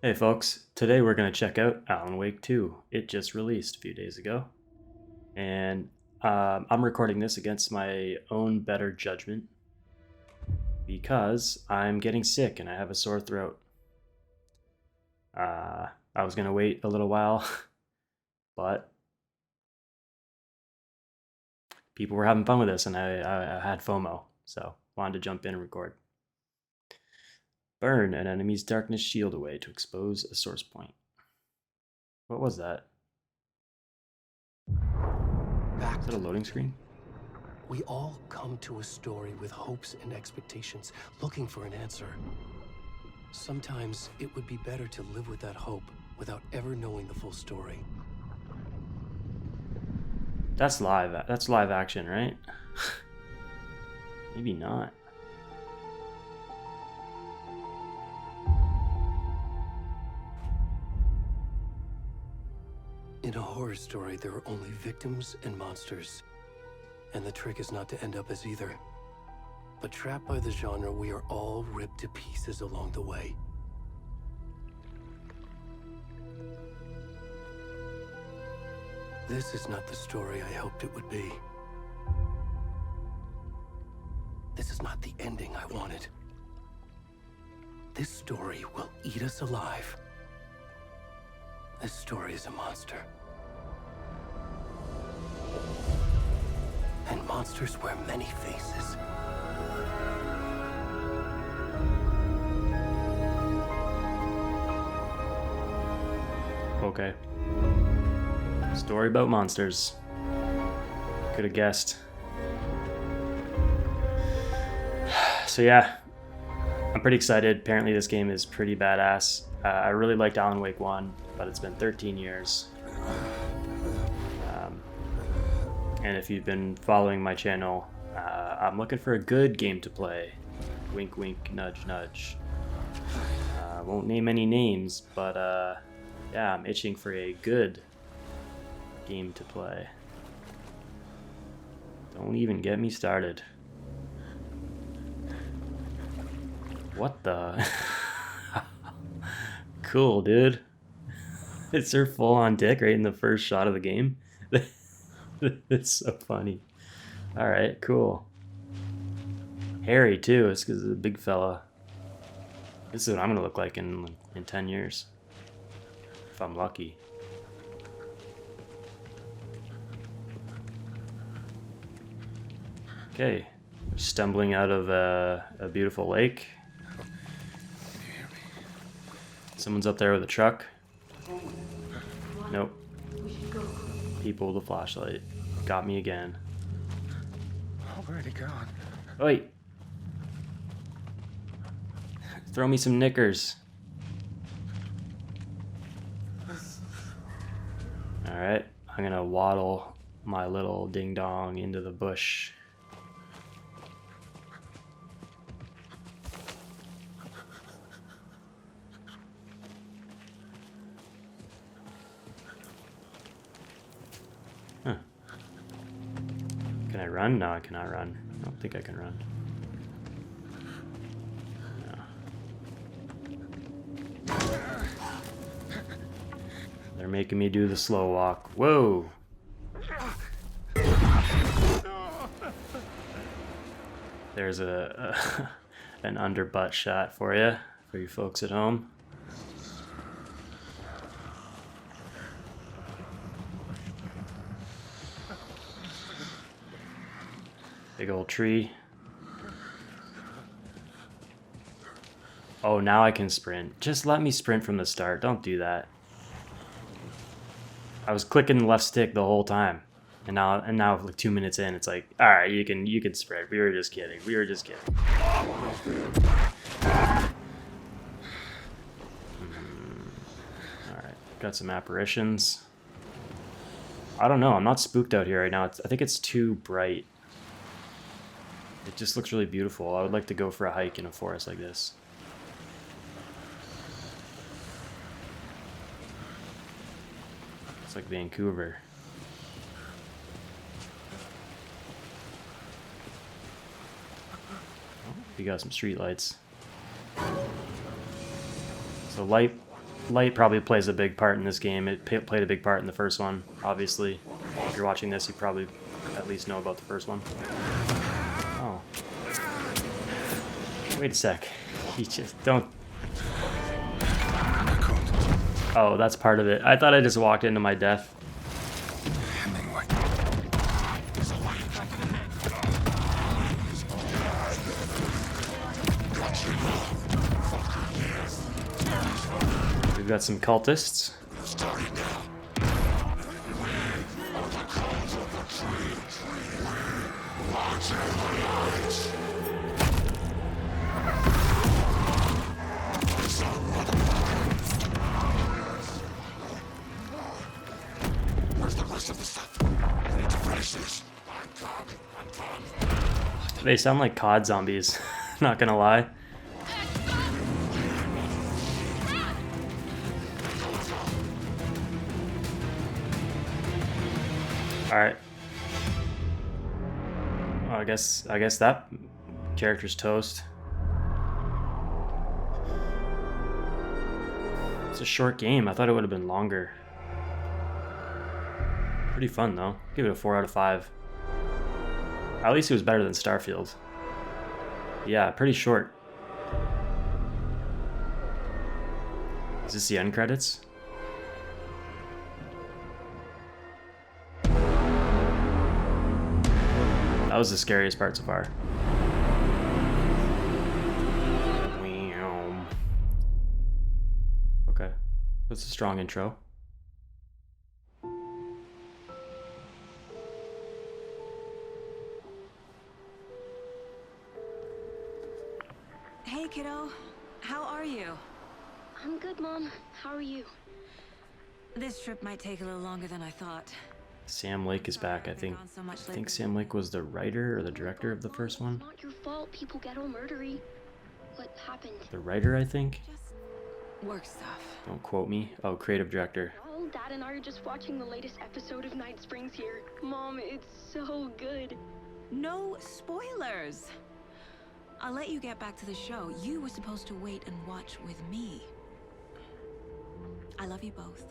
Hey folks, today we're going to check out Alan Wake 2. It just released a few days ago, and I'm recording this against my own better judgment because I'm getting sick and I have a sore throat. I was going to wait a little while, but people were having fun with this and I had FOMO, so wanted to jump in and record. Burn an enemy's darkness shield away to expose a source point. What was that? Back Is that a to the loading screen? We all come to a story with hopes and expectations, looking for an answer. Sometimes it would be better to live with that hope without ever knowing the full story. That's live. That's live action, right? Maybe not. In a horror story, there are only victims and monsters. And the trick is not to end up as either. But trapped by the genre, we are all ripped to pieces along the way. This is not the story I hoped it would be. This is not the ending I wanted. This story will eat us alive. This story is a monster. And monsters wear many faces. Okay. Story about monsters. Could have guessed. So yeah, I'm pretty excited. Apparently this game is pretty badass. I really liked Alan Wake 1, but it's been 13 years. And if you've been following my channel, I'm looking for a good game to play. Wink, wink, nudge, nudge. Won't name any names, but yeah, I'm itching for a good game to play. Don't even get me started. What the? Cool, dude. It's her full-on dick right in the first shot of the game. It's so funny. All right, cool. Hairy too. It's because it's a big fella. This is what I'm gonna look like in 10 years, if I'm lucky. Okay, stumbling out of a beautiful lake. Someone's up there with a truck. Nope. People with a flashlight. Got me again. Already gone. Wait. Throw me some knickers. Alright, I'm gonna waddle my little ding dong into the bush. Huh. Can I run? No, I cannot run. I don't think I can run. No. They're making me do the slow walk. Whoa! There's an underbutt shot for you folks at home. Big old tree. Oh, now I can sprint. Just let me sprint from the start. Don't do that. I was clicking the left stick the whole time. And now like 2 minutes in, it's like, all right, you can sprint. We were just kidding. We were just kidding. All right, got some apparitions. I don't know. I'm not spooked out here right now. I think it's too bright. It just looks really beautiful. I would like to go for a hike in a forest like this. It's like Vancouver. Oh, we got some street lights. So light Light probably plays a big part in this game. It played a big part in the first one, obviously. If you're watching this, you probably at least know about the first one. Oh. Wait a sec. You just don't... Oh, that's part of it. I thought I just walked into my death. We've got some cultists. They sound like COD zombies, not gonna lie. Alright. Well, I guess that character's toast. It's a short game. I thought it would have been longer. Pretty fun though. Give it a 4 out of 5. At least it was better than Starfield. Yeah, pretty short. Is this the end credits? That was the scariest part so far. Okay. That's a strong intro. Hey, kiddo. How are you? I'm good, Mom. How are you? This trip might take a little longer than I thought. Sam Lake is back, I think. I think Sam Lake was the writer or the director of the first one. It's not your fault people get all murdery. What happened? The writer, I think. Just work stuff. Don't quote me. Oh, creative director. Oh, Dad and I are just watching the latest episode of Night Springs here. Mom, it's so good. No spoilers. I'll let you get back to the show. You were supposed to wait and watch with me. I love you both.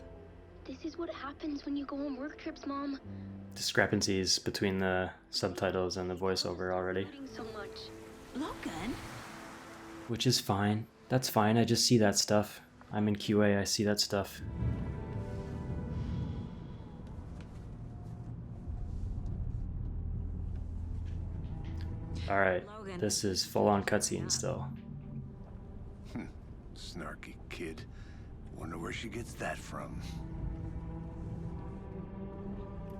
This is what happens when you go on work trips, Mom. Discrepancies between the subtitles and the voiceover already. So much. Logan? Which is fine. That's fine. I just see that stuff. I'm in QA. I see that stuff. Alright. This is full-on cutscene still. Snarky kid. Wonder where she gets that from.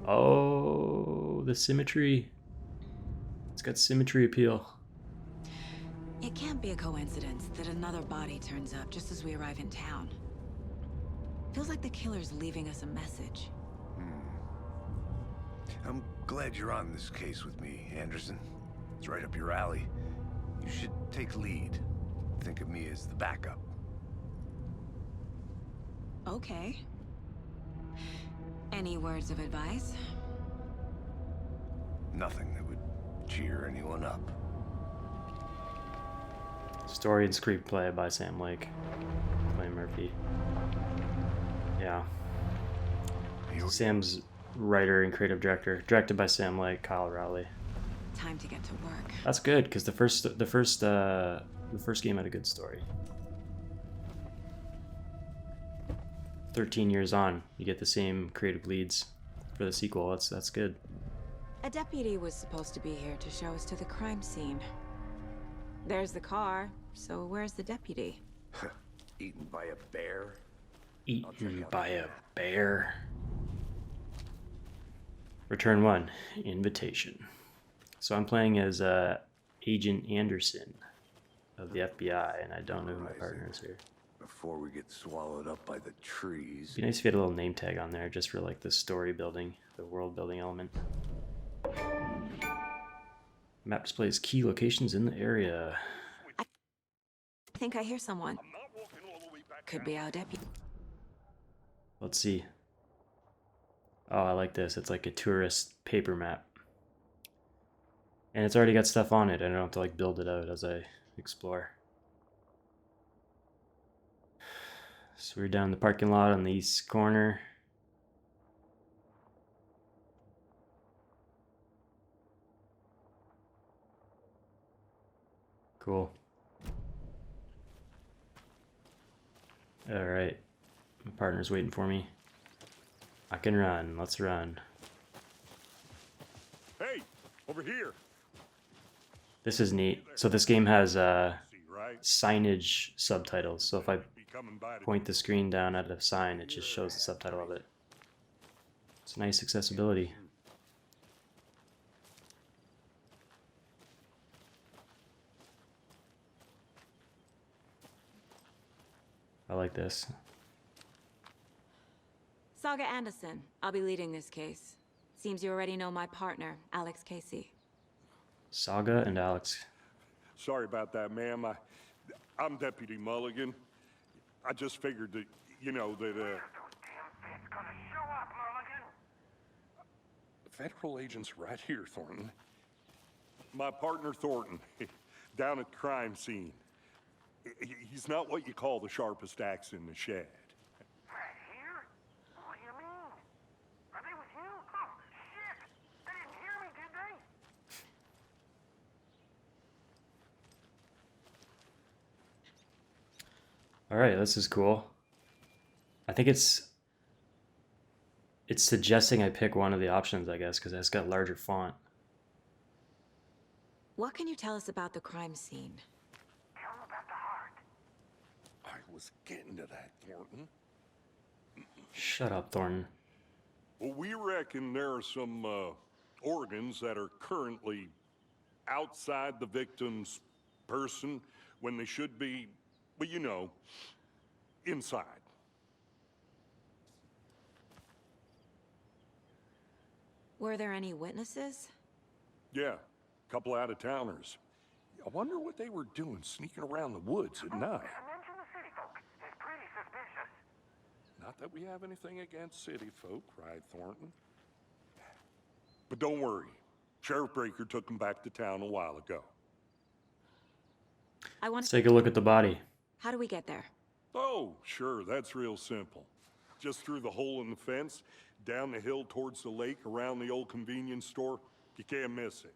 Oh, the symmetry. It's got symmetry appeal. It can't be a coincidence that another body turns up just as we arrive in town. Feels like the killer's leaving us a message. I'm glad you're on this case with me, Anderson. It's right up your alley. You should take lead. Think of me as the backup. Okay. Any words of advice? Nothing that would cheer anyone up. Story and screenplay by Sam Lake. Clay Murphy. Yeah. Sam's writer and creative director. Directed by Sam Lake, Kyle Rowley. Time to get to work. That's good, because the first game had a good story. 13 years on, you get the same creative leads for the sequel. That's good. A deputy was supposed to be here to show us to the crime scene. There's the car, so where's the deputy? Eaten by a bear? Eaten by a bear. Return 1, invitation. So I'm playing as Agent Anderson of the FBI, and I don't know who my partner is here. Before we get swallowed up by the trees. It'd be nice if you had a little name tag on there just for like the story building, the world building element. Map displays key locations in the area. I think I hear someone. Could be our deputy. Let's see. Oh, I like this. It's like a tourist paper map. And it's already got stuff on it. I don't have to like build it out as I explore. So we're down the parking lot on the east corner. Cool. All right. My partner's waiting for me. I can run. Let's run. Hey, over here. This is neat. So this game has See, right? signage subtitles. So if I Be coming by to point the screen down at a sign, it just shows the subtitle of it. It's nice accessibility. I like this. Saga Anderson. I'll be leading this case. Seems you already know my partner, Alex Casey. Saga and Alex. Sorry about that, ma'am. I'm Deputy Mulligan. I just figured that, you know, that, Federal agents right here, Thornton. My partner, Thornton, down at the crime scene. He's not what you call the sharpest axe in the shed. Right here? What do you mean? Are they with you? Oh, shit! They didn't hear me, did they? All right, this is cool. I think it's suggesting I pick one of the options, I guess, because it's got larger font. What can you tell us about the crime scene? Tell them about the heart. I was getting to that, Thornton. Shut up, Thornton. Well, we reckon there are some organs that are currently outside the victim's person when they should be, well, you know, inside. Were there any witnesses? Yeah, a couple out-of-towners. I wonder what they were doing sneaking around the woods at night. Mention the city folk. It's pretty suspicious. Not that we have anything against city folk, right, Thornton? But don't worry. Sheriff Breaker took them back to town a while ago. I want Let's take a look at the body. How do we get there? Oh, sure, that's real simple. Just through the hole in the fence, down the hill towards the lake, around the old convenience store. You can't miss it.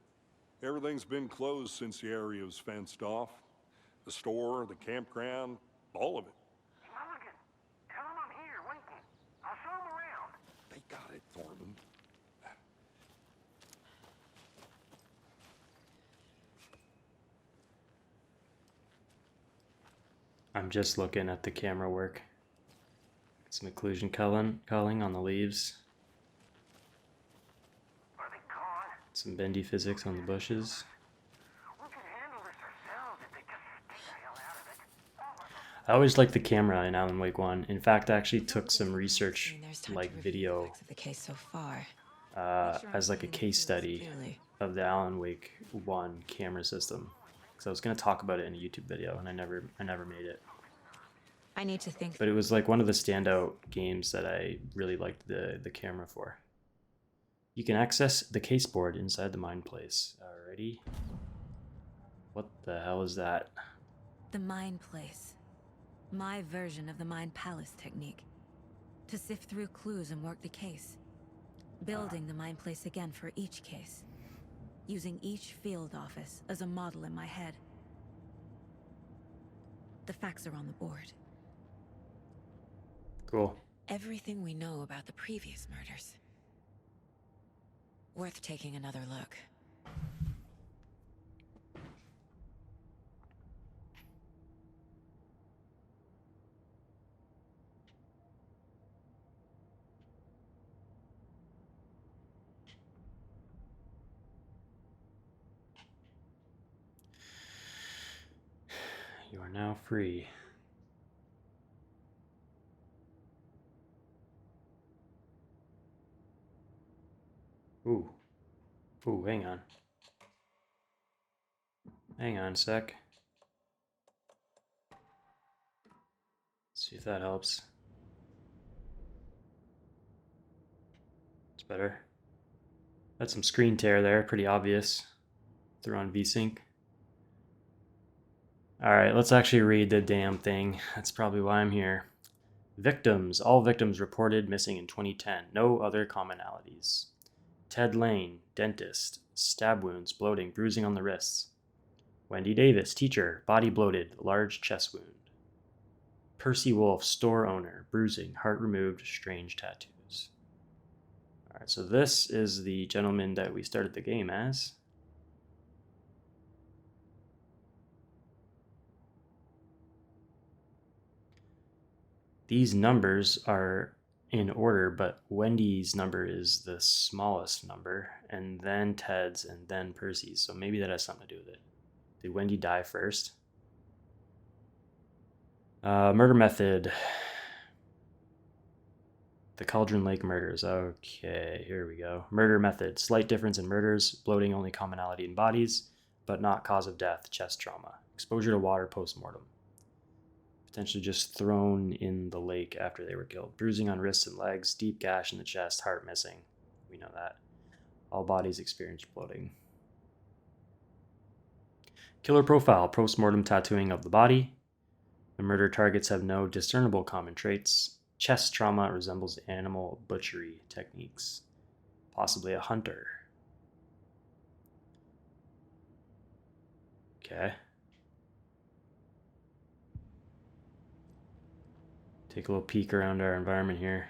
Everything's been closed since the area was fenced off. The store, the campground, all of it. Mulligan, tell them I'm here waiting. I'll show them around. They got it, Thornton. I'm just looking at the camera work. Some occlusion culling on the leaves. Are they gone? Some bendy physics on the bushes. We could handle this ourselves if they just stay the hell out of it. I always liked the camera in Alan Wake 1. In fact, I actually took some research, There's time like to review the video, facts of the case so far. as like a case study of the Alan Wake 1 camera system. So I was gonna talk about it in a YouTube video, and I never made it. I need to think. But it was like one of the standout games that I really liked the camera for. You can access the case board inside the mine place. Alrighty. What the hell is that? The Mind Place. My version of the Mind Palace technique. To sift through clues and work the case. Building the Mind Place again for each case. Using each field office as a model in my head. The facts are on the board. Cool. Everything we know about the previous murders. Worth taking another look. You are now free. Ooh. Ooh, hang on. Hang on a sec. See if that helps. It's better. That's some screen tear there, pretty obvious. They're on VSync. Alright, let's actually read the damn thing. That's probably why I'm here. Victims. All victims reported missing in 2010. No other commonalities. Ted Lane, dentist. Stab wounds, bloating, bruising on the wrists. Wendy Davis, teacher. Body bloated, large chest wound. Percy Wolf, store owner. Bruising, heart removed, strange tattoos. Alright, so this is the gentleman that we started the game as. These numbers are in order, but Wendy's number is the smallest number, and then Ted's, and then Percy's. So maybe that has something to do with it. Did Wendy die first? Murder method. The Cauldron Lake murders. Okay, here we go. Murder method. Slight difference in murders. Bloating, only commonality in bodies, but not cause of death. Chest trauma. Exposure to water post-mortem. Potentially just thrown in the lake after they were killed. Bruising on wrists and legs. Deep gash in the chest. Heart missing. We know that. All bodies experienced bloating. Killer profile. Post-mortem tattooing of the body. The murder targets have no discernible common traits. Chest trauma resembles animal butchery techniques. Possibly a hunter. Okay. Take a little peek around our environment here.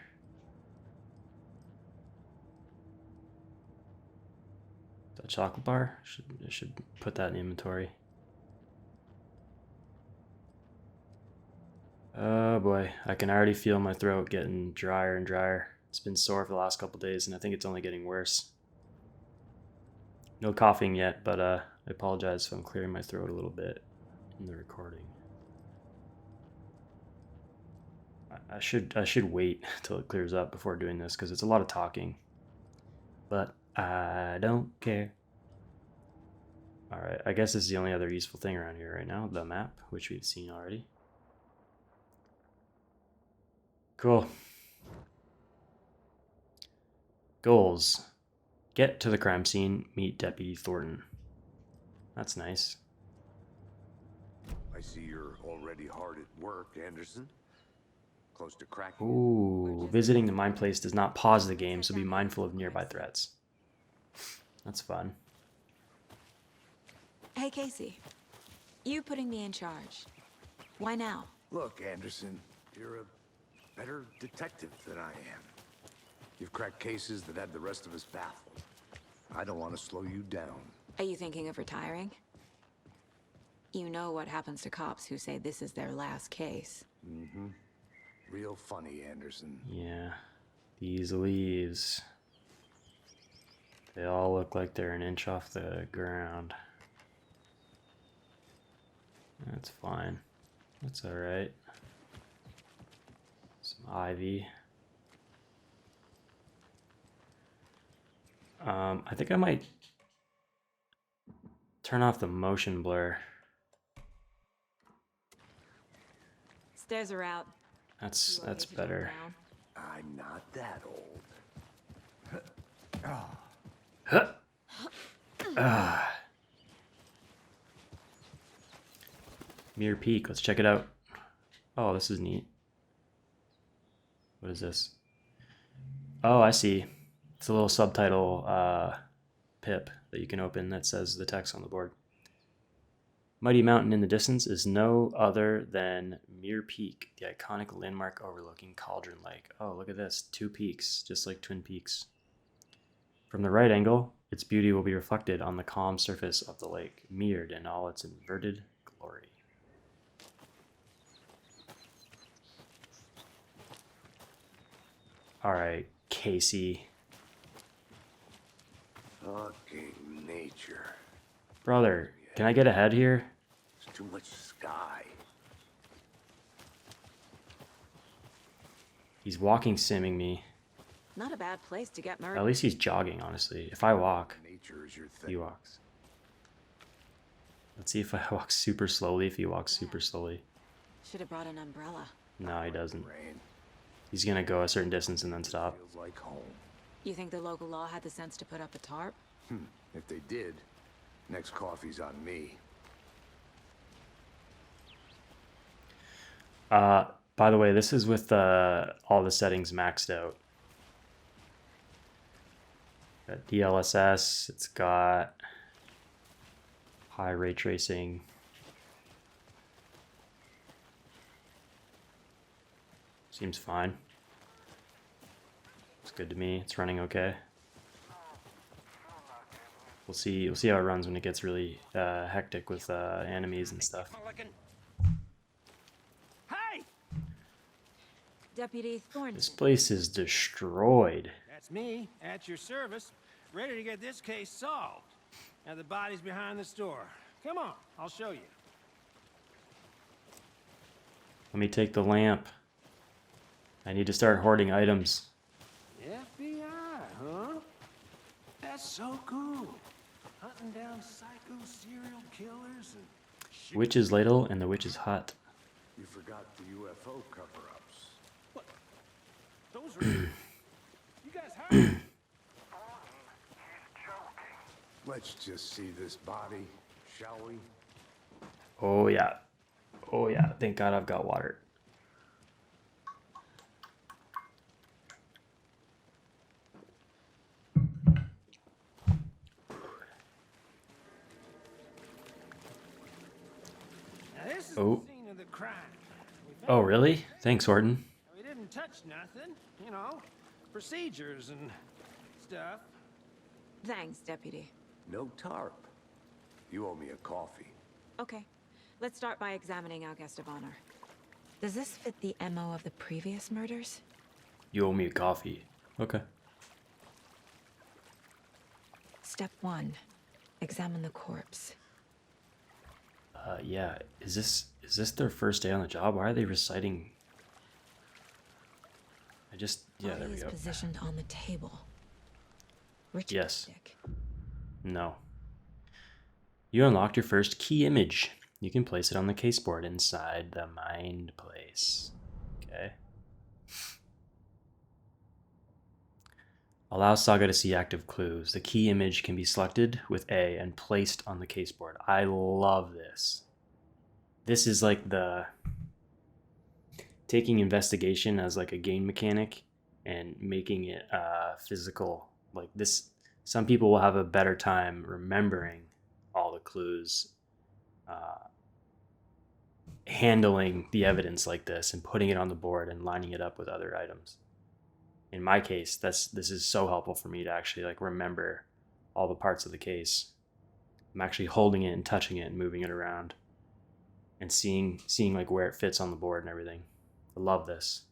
Is that chocolate bar? I should put that in inventory. Oh boy, I can already feel my throat getting drier and drier. It's been sore for the last couple days, and I think it's only getting worse. No coughing yet, but I apologize if I'm clearing my throat a little bit in the recording. I should wait till it clears up before doing this because it's a lot of talking. But I don't care. Alright, I guess this is the only other useful thing around here right now, the map, which we've seen already. Cool. Goals. Get to the crime scene, meet Deputy Thornton. That's nice. I see you're already hard at work, Anderson. Close to cracking. Ooh, visiting the mine place does not pause the game, so be mindful of nearby threats. That's fun. Hey, Casey. You putting me in charge. Why now? Look, Anderson, you're a better detective than I am. You've cracked cases that had the rest of us baffled. I don't want to slow you down. Are you thinking of retiring? You know what happens to cops who say this is their last case. Mm-hmm. Real funny, Anderson. Yeah, these leaves. They all look like they're an inch off the ground. That's fine. That's alright. Some ivy. I think I might turn off the motion blur. Stairs are out. That's better. I'm not that old. Mirror Peak, let's check it out. Oh, this is neat. What is this? Oh, I see. It's a little subtitle pip that you can open that says the text on the board. Mighty Mountain in the distance is no other than Mirror Peak, the iconic landmark overlooking Cauldron Lake. Oh, look at this. 2 peaks, just like Twin Peaks. From the right angle, its beauty will be reflected on the calm surface of the lake, mirrored in all its inverted glory. Alright, Casey. Fucking nature. Brother, can I get ahead here? There's too much sky. He's walking simming me. Not a bad place to get murdered. At least he's jogging, honestly. If I walk, Nature is your thing. he walks. Let's see if I walk super slowly, if he walks super slowly. Should have brought an umbrella. No, he doesn't. Rain. He's gonna go a certain distance and then stop. Feels like home. You think the local law had the sense to put up a tarp? If they did, next coffee's on me. By the way, this is with all the settings maxed out. Got DLSS, it's got high ray tracing. Seems fine. It's good to me. It's running okay. We'll see how it runs when it gets really hectic with enemies and stuff. Hey! Deputy Thornton. This place is destroyed. That's me, at your service, ready to get this case solved. Now the body's behind the store. Come on, I'll show you. Let me take the lamp. I need to start hoarding items. FBI, huh? That's so cool. Hunting down psycho serial killers and... Witch's ladle and the witch's hut. You forgot the UFO cover-ups. What? Those are... You guys hired? Let's just see this body, shall we? Oh yeah. Oh yeah. Thank God I've got water. Now this is Oh. the scene of the crime. Oh really? Thanks, Horton. We didn't touch nothing, you know, procedures and stuff. Thanks, Deputy. No tarp. You owe me a coffee. Okay, let's start by examining our guest of honor. Does this fit the MO of the previous murders? You owe me a coffee. Okay. Step 1. Examine the corpse. Yeah. Is this their first day on the job? Why are they reciting? Yeah, there we Body go. is positioned on the table. Yes. Ritualistic. No. You unlocked your first key image. You can place it on the caseboard inside the mind place. Okay. Allow Saga to see active clues. The key image can be selected with A and placed on the caseboard. I love this. This is like the taking investigation as like a game mechanic and making it physical. Like this, some people will have a better time remembering all the clues, handling the evidence like this and putting it on the board and lining it up with other items. In my case, this is so helpful for me to actually like remember all the parts of the case. I'm actually holding it and touching it and moving it around and seeing like where it fits on the board and everything. I love this.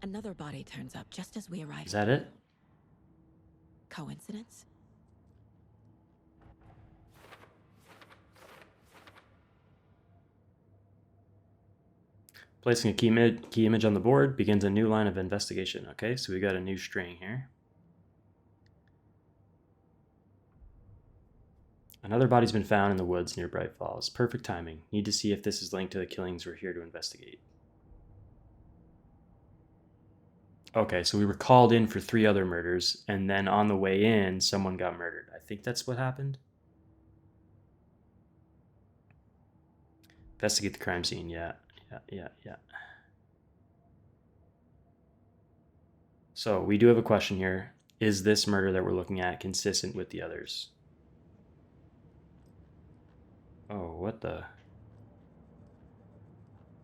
Another body turns up just as we arrive. Is that it? Coincidence? Placing a key image on the board begins a new line of investigation. Okay, so we got a new string here. Another body's been found in the woods near Bright Falls. Perfect timing. Need to see if this is linked to the killings we're here to investigate. Okay, so we were called in for 3 other murders, and then on the way in, someone got murdered. I think that's what happened. Investigate the crime scene, yeah. So we do have a question here. Is this murder that we're looking at consistent with the others? Oh, what the?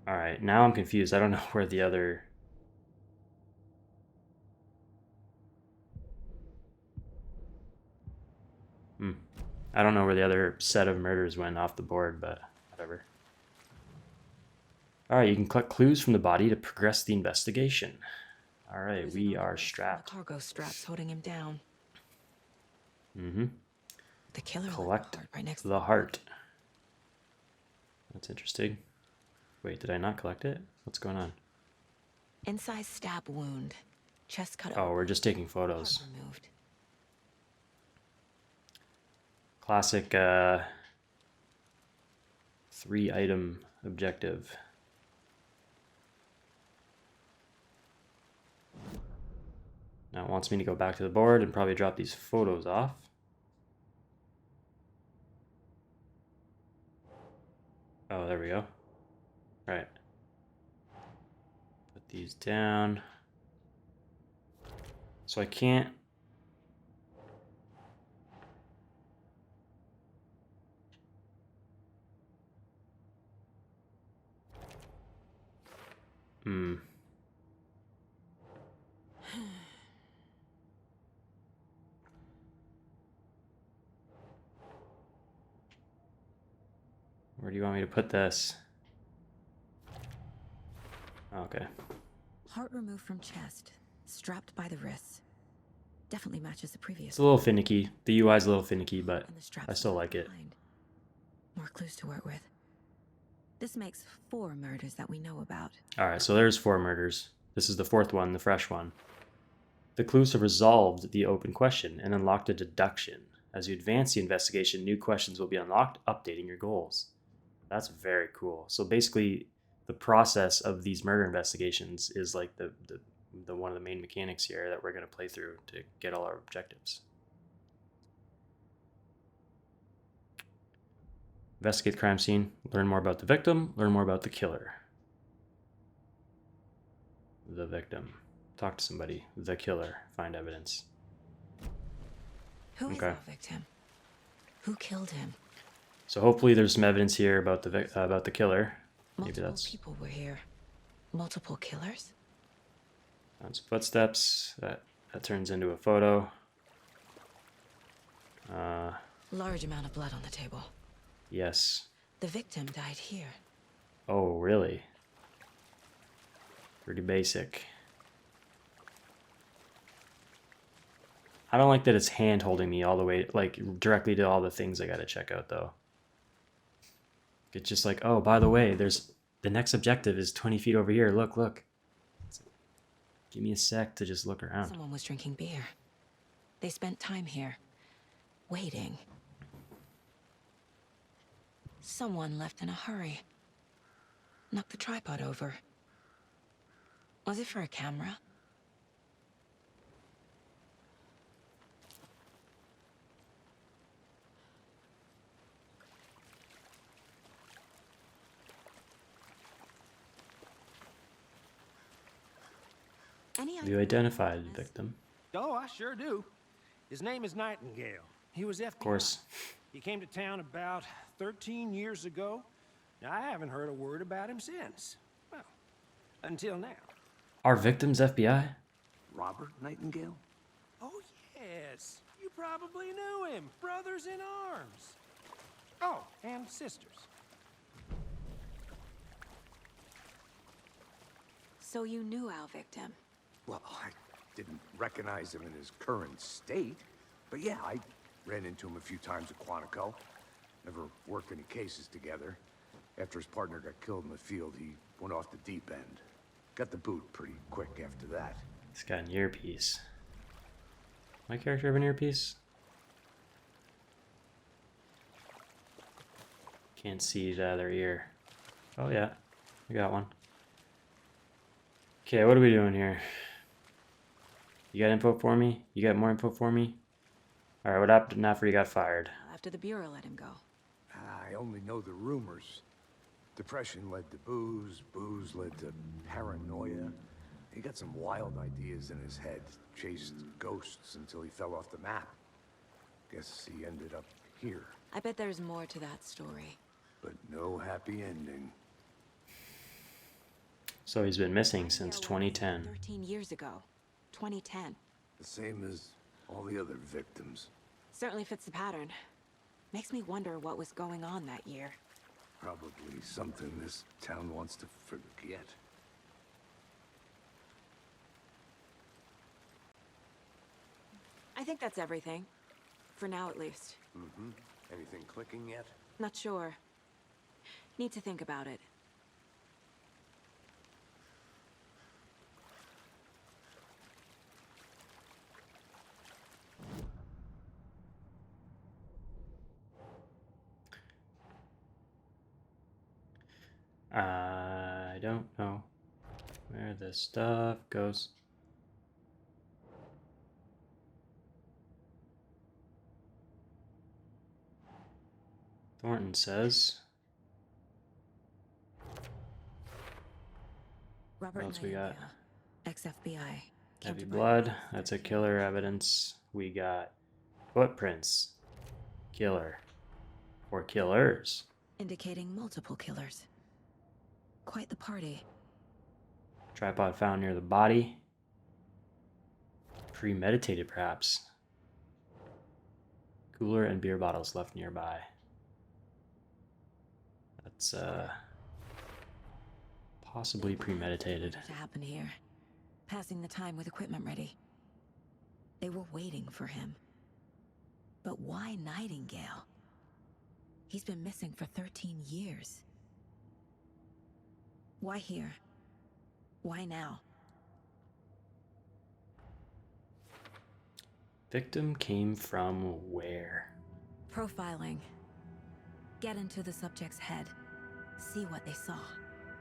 Alright, now I'm confused. I don't know where the other... I don't know where the other set of murders went off the board, but whatever. Alright, you can collect clues from the body to progress the investigation. Alright, we are strapped. Cargo straps holding him down. Mm-hmm. The killer Collect left right next the heart. That's interesting. Wait, did I not collect it? What's going on? Inside stab wound. Chest cut Oh, open. we're just taking photos. Heart removed. Classic 3-item objective. Now it wants me to go back to the board and probably drop these photos off. Oh, there we go. All right. Put these down. So I can't. Where do you want me to put this? Okay. Heart removed from chest, strapped by the wrists. Definitely matches the previous. It's a little finicky. The UI's a little finicky, but And the straps I still like it. behind. More clues to work with. This makes 4 murders that we know about. All right, so there's 4 murders. This is the 4th one, the fresh one. The clues have resolved the open question and unlocked a deduction. As you advance the investigation, new questions will be unlocked, updating your goals. That's very cool. So basically, the process of these murder investigations is like the one of the main mechanics here that we're going to play through to get all our objectives. Investigate the crime scene, learn more about the victim, learn more about the killer. The victim. Talk to somebody. The killer. Find evidence. Who is our victim? Who killed him? So hopefully there's some evidence here about the killer. Multiple people were here. Multiple killers? Found some footsteps. That turns into a photo. Large amount of blood on the table. Yes. The victim died here. Oh, really? Pretty basic. I don't like that it's hand holding me all the way, like directly to all the things I gotta check out though. It's just like, oh, by the way, there's the next objective is 20 feet over here. Look. Give me a sec to just look around. Someone was drinking beer. They spent time here, waiting. Someone left in a hurry. Knocked the tripod over. Was it for a camera? Have you identified the victim? Oh, I sure do. His name is Nightingale. He was FBI. Of course. He came to town about 13 years ago. Now, I haven't heard a word about him since. Well, until now. Are victims FBI? Robert Nightingale? Oh, yes. You probably knew him. Brothers in arms. Oh, and sisters. So you knew our victim? Well, I didn't recognize him in his current state. But yeah, I ran into him a few times at Quantico. Never worked any cases together. After his partner got killed in the field, he went off the deep end. Got the boot pretty quick after that. He's got an earpiece. My character have an earpiece? Can't see it out of their ear. Oh yeah, I got one. Okay, what are we doing here? You got info for me? You got more info for me? Alright, what happened after you got fired? After the Bureau let him go. I only know the rumors. Depression led to booze, booze led to paranoia. He got some wild ideas in his head, chased ghosts until he fell off the map. Guess he ended up here. I bet there's more to that story. But no happy ending. So he's been missing since 2010. 13 years ago. 2010. The same as all the other victims. Certainly fits the pattern. Makes me wonder what was going on that year. Probably something this town wants to forget. I think that's everything. For now, at least. Mm-hmm. Anything clicking yet? Not sure. Need to think about it. I don't know where this stuff goes. Thornton says. Robert What else we got? Nightingale, ex-FBI. came Heavy to blood. Brighton That's a 13 killer years. evidence. We got footprints. Killer. Or killers. Indicating multiple killers. Quite the party. Tripod found near the body. Premeditated, perhaps. Cooler and beer bottles left nearby. That's possibly premeditated. To happen here. Passing the time with equipment ready. They were waiting for him. But why Nightingale? He's been missing for 13 years. Why here? Why now? Victim came from where? Profiling. Get into the subject's head. See what they saw.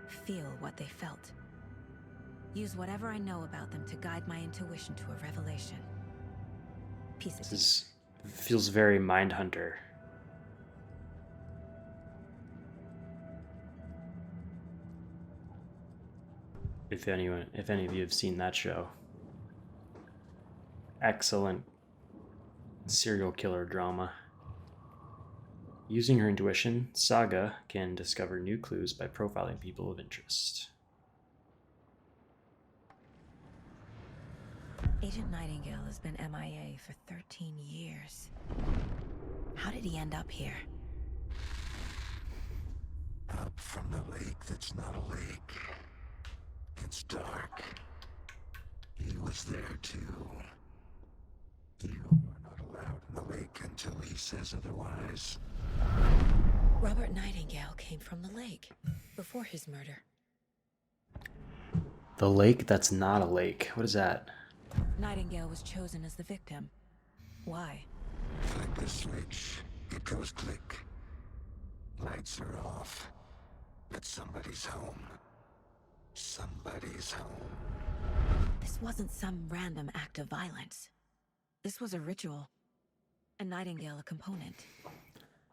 Feel what they felt. Use whatever I know about them to guide my intuition to a revelation. Piece of This feels very Mindhunter. If any of you have seen that show. Excellent serial killer drama. Using her intuition, Saga can discover new clues by profiling people of interest. Agent Nightingale has been MIA for 13 years. How did he end up here? Up from the lake that's not a lake. It's dark. He was there too. You are not allowed in the lake until he says otherwise. Robert Nightingale came from the lake before his murder. The lake that's not a lake. What is that? Nightingale was chosen as the victim. Why? Flick the switch. It goes click. Lights are off. But somebody's home. Somebody's home. This wasn't some random act of violence. This was a ritual. And Nightingale a component.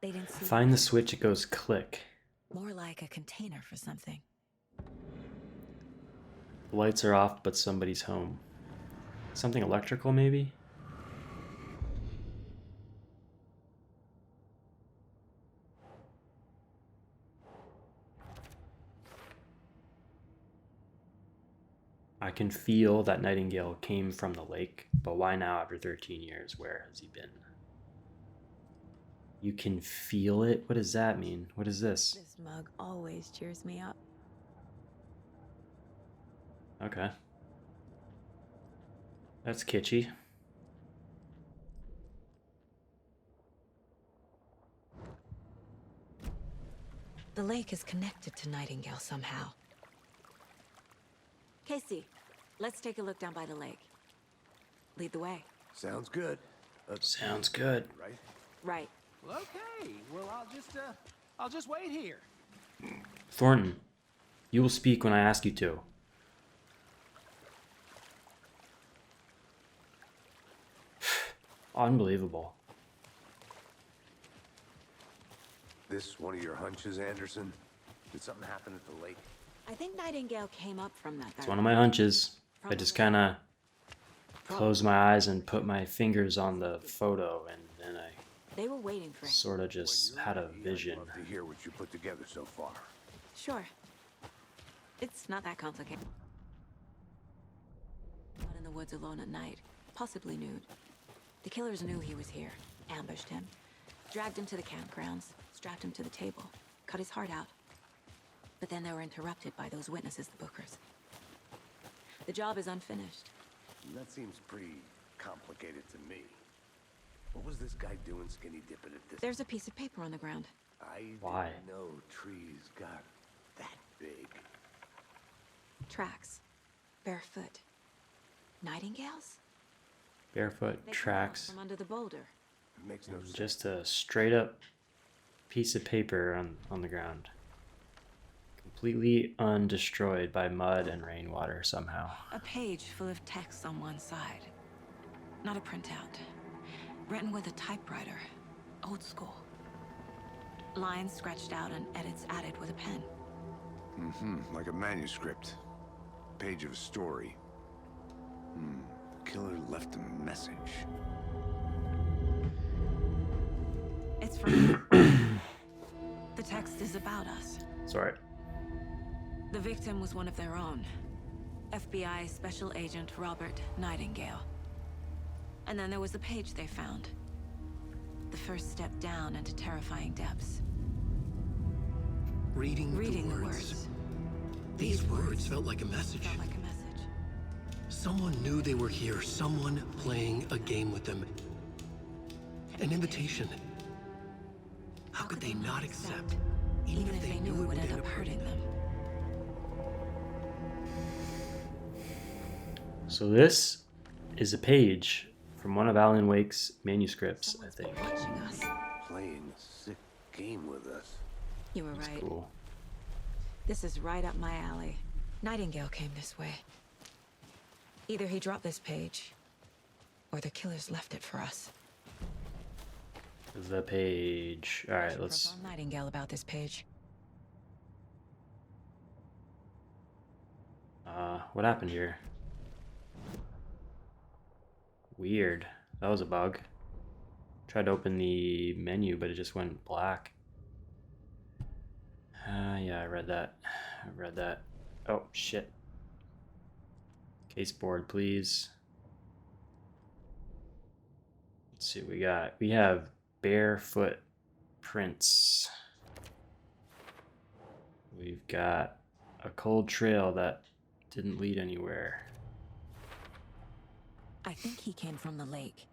They didn't see Find the switch, it goes click. more like a container for something. The lights are off, but somebody's home. Something electrical, maybe? I can feel that Nightingale came from the lake, but why now after 13 years? Where has he been? You can feel it? What does that mean? What is this? This mug always cheers me up. Okay. That's kitschy. The lake is connected to Nightingale somehow. Casey, let's take a look down by the lake. Lead the way. Sounds good. Sounds good. Right? Right. Well, okay. Well, I'll just wait here. Thornton, you will speak when I ask you to. Unbelievable. This one of your hunches, Anderson? Did something happen at the lake? I think Nightingale came up from that. It's one of my hunches. I just kind of closed my eyes and put my fingers on the photo, and then I They were waiting for him. sort of just had a vision. I'd love to hear what you put together so far. Sure. It's not that complicated. Out in the woods alone at night, possibly nude. The killers knew he was here, ambushed him, dragged him to the campgrounds, strapped him to the table, cut his heart out. But then they were interrupted by those witnesses, the Bookers. The job is unfinished. That seems pretty complicated to me. What was this guy doing skinny dipping at this? There's a piece of paper on the ground. I Why? didn't know trees got that big. Tracks. Barefoot. Nightingales? Barefoot They come out tracks. from under the boulder. It makes no sense. Just a straight up piece of paper on the ground. Completely undestroyed by mud and rainwater somehow. A page full of text on one side. Not a printout. Written with a typewriter. Old school. Lines scratched out and edits added with a pen. Like a manuscript. Page of a story. The killer left a message. It's from you. The text is about us. Sorry. The victim was one of their own. FBI Special Agent Robert Nightingale. And then there was the page they found. The first step down into terrifying depths. Reading The the words. These words felt like a message. Felt like a message. Someone knew they were here. Someone playing a game with them. An invitation. How could they not accept? Even if they knew it would end up hurting them. So this is a page from one of Alan Wake's manuscripts, I think. Watching us. Playing a sick game with us. You were right. Cool. This is right up my alley. Nightingale came this way. Either he dropped this page, or the killers left it for us. The page. All right, let's. Profile Nightingale about this page. What happened here? Weird. That was a bug. Tried to open the menu, but it just went black. Yeah, I read that. Oh, shit. Case board, please. Let's see what we got. We have barefoot prints. We've got a cold trail that didn't lead anywhere. I think he came from the lake.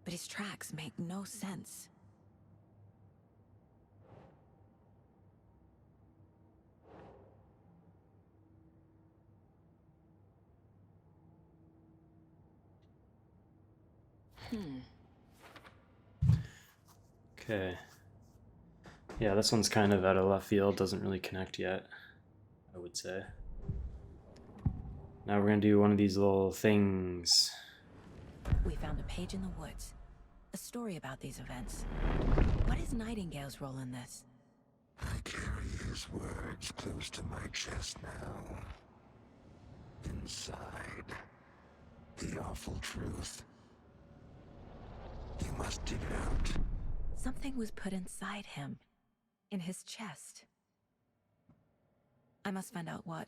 But his tracks make no sense. Okay. Yeah, this one's kind of out of left field, doesn't really connect yet, I would say. Now we're gonna do one of these little things. We found a page in the woods. A story about these events. What is Nightingale's role in this? I carry his words close to my chest now. Inside, the awful truth. You must dig it out. Something was put inside him. In his chest. I must find out what.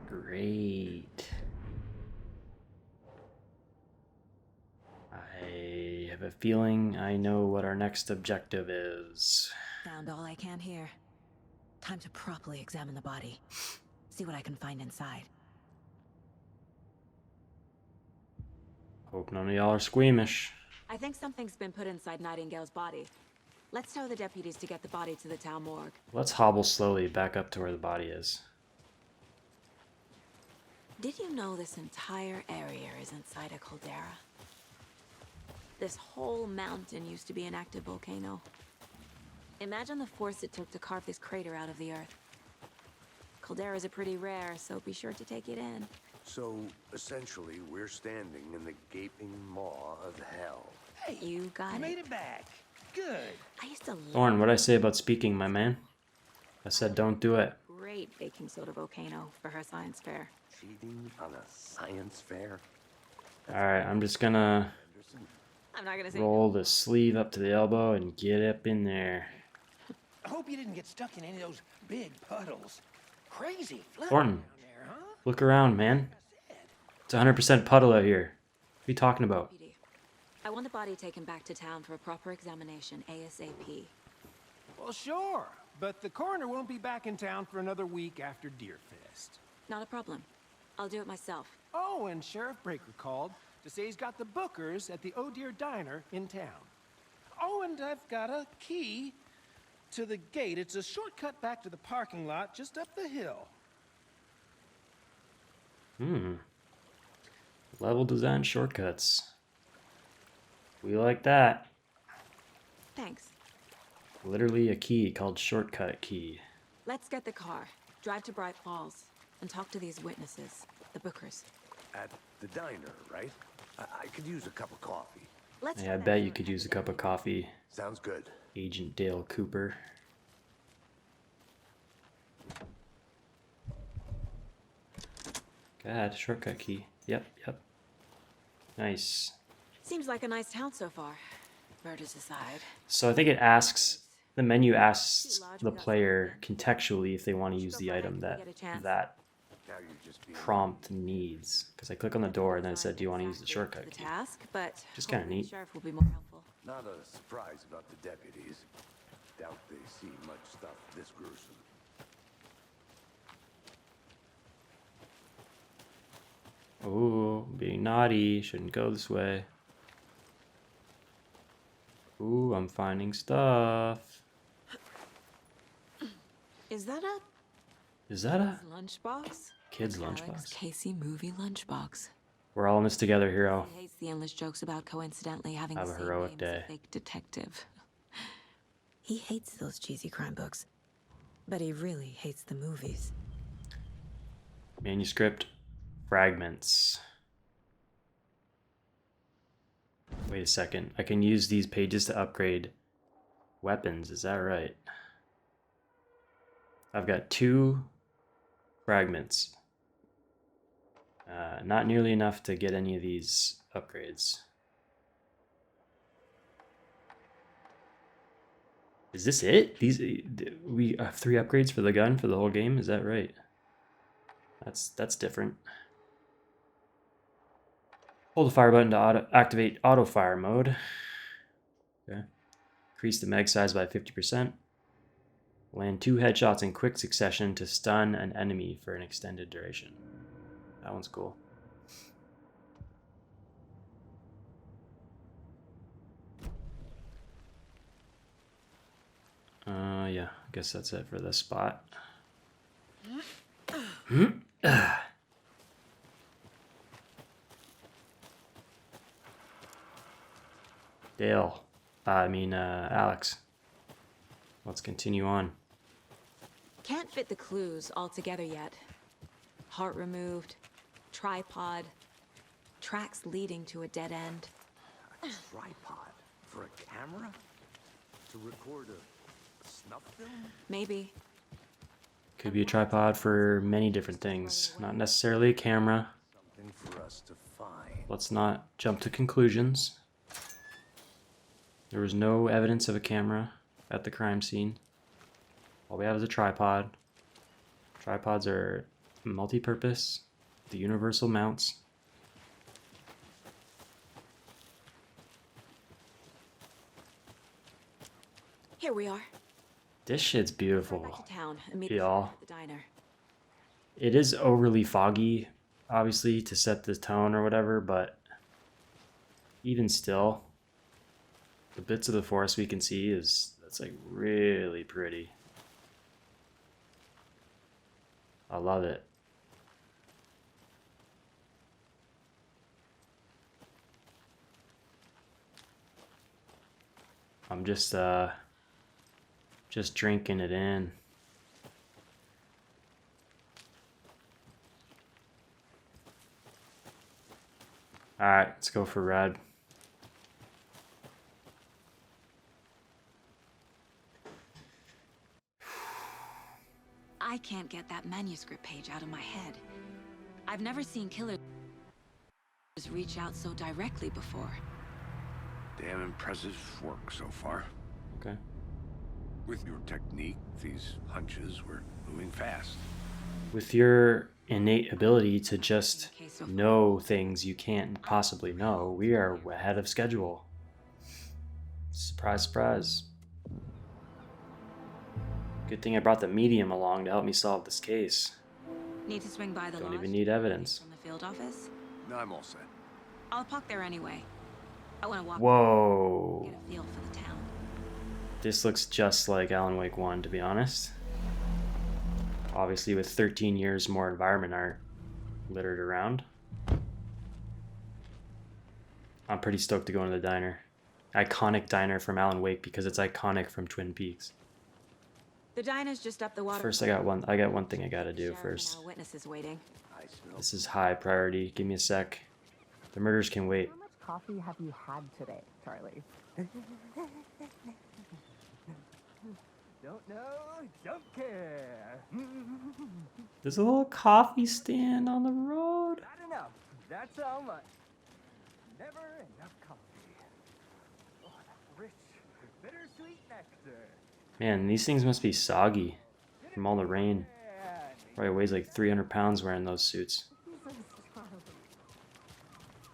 Great. I have a feeling I know what our next objective is. Found all I can here. Time to properly examine the body. See what I can find inside. Hope none of y'all are squeamish. I think something's been put inside Nightingale's body. Let's tell the deputies to get the body to the town morgue. Let's hobble slowly back up to where the body is. Did you know this entire area is inside a caldera? This whole mountain used to be an active volcano. Imagine the force it took to carve this crater out of the earth. Calderas are pretty rare, so be sure to take it in. So, essentially, we're standing in the gaping maw of hell. Hey, You got you it. made it back. Good. I used to Thorn, love what'd I say about speaking, my man? I said don't do it. great baking soda volcano for her science fair. Cheating on a science fair? Alright, I'm just gonna Anderson? I'm not gonna say roll the sleeve up to the elbow and get up in there. I hope you didn't get stuck in any of those big puddles. Crazy flooding Thornton. down there, huh? Look around, man. It's 100% puddle out here. What are you talking about? Deputy, I want the body taken back to town for a proper examination ASAP. Well, sure. But the coroner won't be back in town for another week after Deerfest. Not a problem. I'll do it myself. Oh, and Sheriff Breaker called to say he's got the bookers at the Oh Dear Diner in town. Oh, and I've got a key to the gate. It's a shortcut back to the parking lot just up the hill. Level design shortcuts. We like that. Thanks. Literally a key called shortcut key. Let's get the car, drive to Bright Falls, and talk to these witnesses, the bookers. At the diner, right? I could use a cup of coffee. Let's Yeah, I try bet that you for could an use a cup of accident. coffee. Sounds good. Agent Dale Cooper. God, shortcut key. Yep, yep. Nice. Seems like a nice town so far. Murders aside. So I think it asks, the menu asks the player contextually if they want to use the item that Now you're just being prompt needs. Because I click on the door and then it said, do you want to use the shortcut key? Task, but Just kind of neat. sheriff will be more helpful. not a surprise about the deputies. Doubt they see much stuff this gruesome. Ooh, being naughty. Shouldn't go this way. Ooh, I'm finding stuff. Is that a Is that a lunchbox? kid's Alex lunchbox? Casey movie lunchbox. We're all in this together, hero. He hates the endless jokes about coincidentally having Have the a same heroic name day. as a fake detective. He hates those cheesy crime books, but he really hates the movies. Manuscript fragments. Wait a second. I can use these pages to upgrade weapons. Is that right? I've got 2 fragments. Not nearly enough to get any of these upgrades. Is this it? We have 3 upgrades for the gun for the whole game. Is that right? That's different. Hold the fire button to activate auto fire mode. Okay. Increase the mag size by 50%. Land 2 headshots in quick succession to stun an enemy for an extended duration. That one's cool. Yeah, I guess that's it for this spot. Dale. Alex. Let's continue on. Can't fit the clues all together yet. Heart removed, tripod, tracks leading to a dead end. A tripod for a camera? To record a snuff film? Maybe. Could be a tripod for many different things. Not necessarily a camera. Something for us to find. Let's not jump to conclusions. There was no evidence of a camera at the crime scene. All we have is a tripod. Tripods are multi-purpose, the universal mounts. Here we are. This shit's Back beautiful, to town, immediately y'all. at the diner. It is overly foggy, obviously, to set the tone or whatever, but even still, the bits of the forest we can see that's like really pretty. I love it. I'm just drinking it in. All right, let's go for red. I can't get that manuscript page out of my head. I've never seen killers reach out so directly before. Damn impressive work so far. Okay. With your technique, these hunches were moving fast. With your innate ability to just know things you can't possibly know, we are ahead of schedule. Surprise, surprise. Good thing I brought the medium along to help me solve this case. Need to swing by the Don't lodge? even need evidence. From the field office? No, I'm all set. I'll park there anyway. I want to walk Whoa. get a feel for the town. This looks just like Alan Wake 1, to be honest. Obviously with 13 years more environment art littered around. I'm pretty stoked to go into the diner. Iconic diner from Alan Wake because it's iconic from Twin Peaks. The diner's just up the water. First, I got one thing I gotta do Sheriff and first. our witnesses waiting. I smell. This is high priority. Give me a sec. The murders can wait. How much coffee have you had today, Charlie? Don't know, don't care. There's a little coffee stand on the road. Not enough. That's how much. Never enough coffee. Oh, that rich, bittersweet nectar. Man, these things must be soggy from all the rain. Probably weighs like 300 pounds wearing those suits.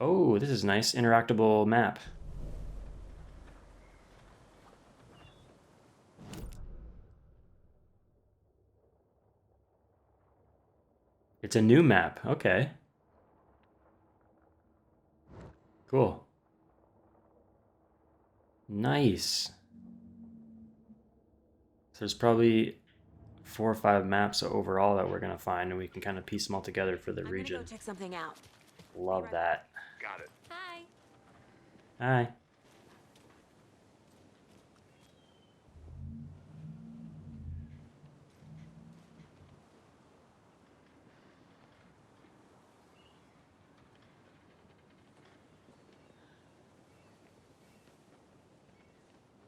Oh, this is nice. Interactable map. It's a new map. Okay. Cool. Nice. So there's probably 4 or 5 maps overall that we're gonna find, and we can kind of piece them all together for the region. I'm gonna go check something out. Love that. Got it. Hi. Hi.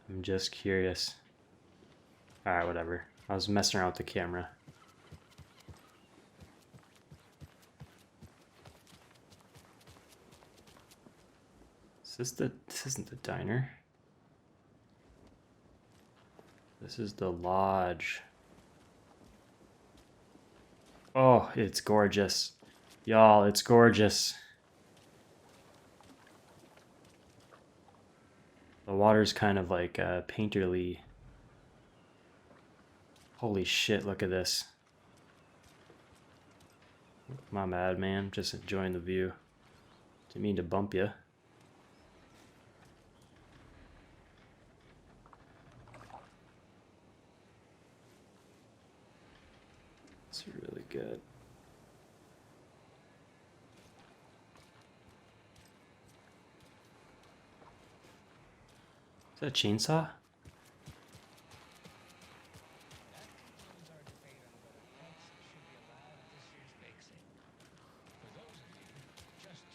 I'm just curious. Alright, whatever. I was messing around with the camera. This isn't the diner. This is the lodge. Oh, it's gorgeous. Y'all, it's gorgeous. The water's kind of like painterly. Holy shit, look at this. My bad, man. Just enjoying the view. Didn't mean to bump you. It's really good. Is that a chainsaw?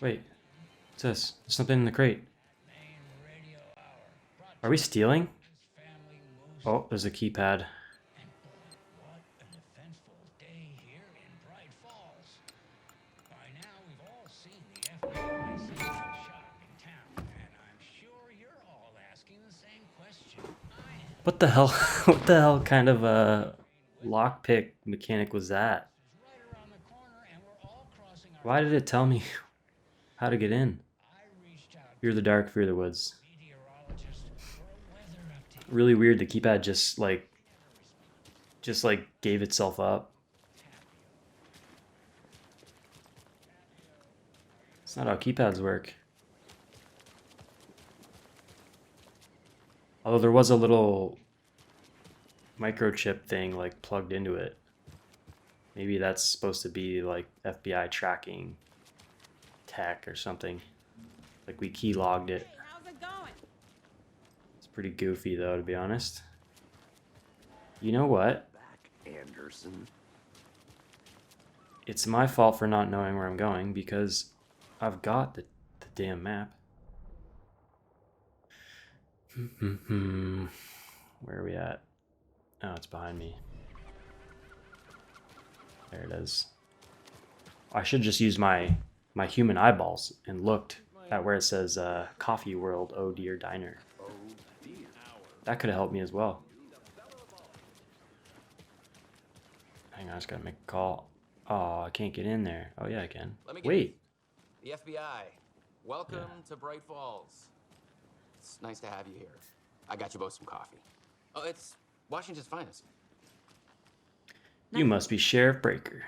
Wait, what's this? There's something in the crate. Are we stealing? Oh, there's a keypad. What the hell? What the hell kind of a lockpick mechanic was that? Why did it tell me how to get in? Fear the dark, fear the woods. Really weird. The keypad just like gave itself up. It's not how keypads work. Although there was a little microchip thing like plugged into it. Maybe that's supposed to be like FBI tracking tech or something. Like we keylogged it. Hey, how's it going? It's pretty goofy though, to be honest. You know what? Back, Anderson. It's my fault for not knowing where I'm going because I've got the damn map. Where are we at? Oh, it's behind me. There it is. I should just use my human eyeballs and looked at where it says Coffee World, Oh Dear Diner. Oh dear. That could have helped me as well. Hang on, I just gotta make a call. Oh, I can't get in there. Oh yeah, I can. Wait. The FBI. Welcome to Bright Falls. It's nice to have you here. I got you both some coffee. Oh, it's Washington's finest. You must be Sheriff Breaker.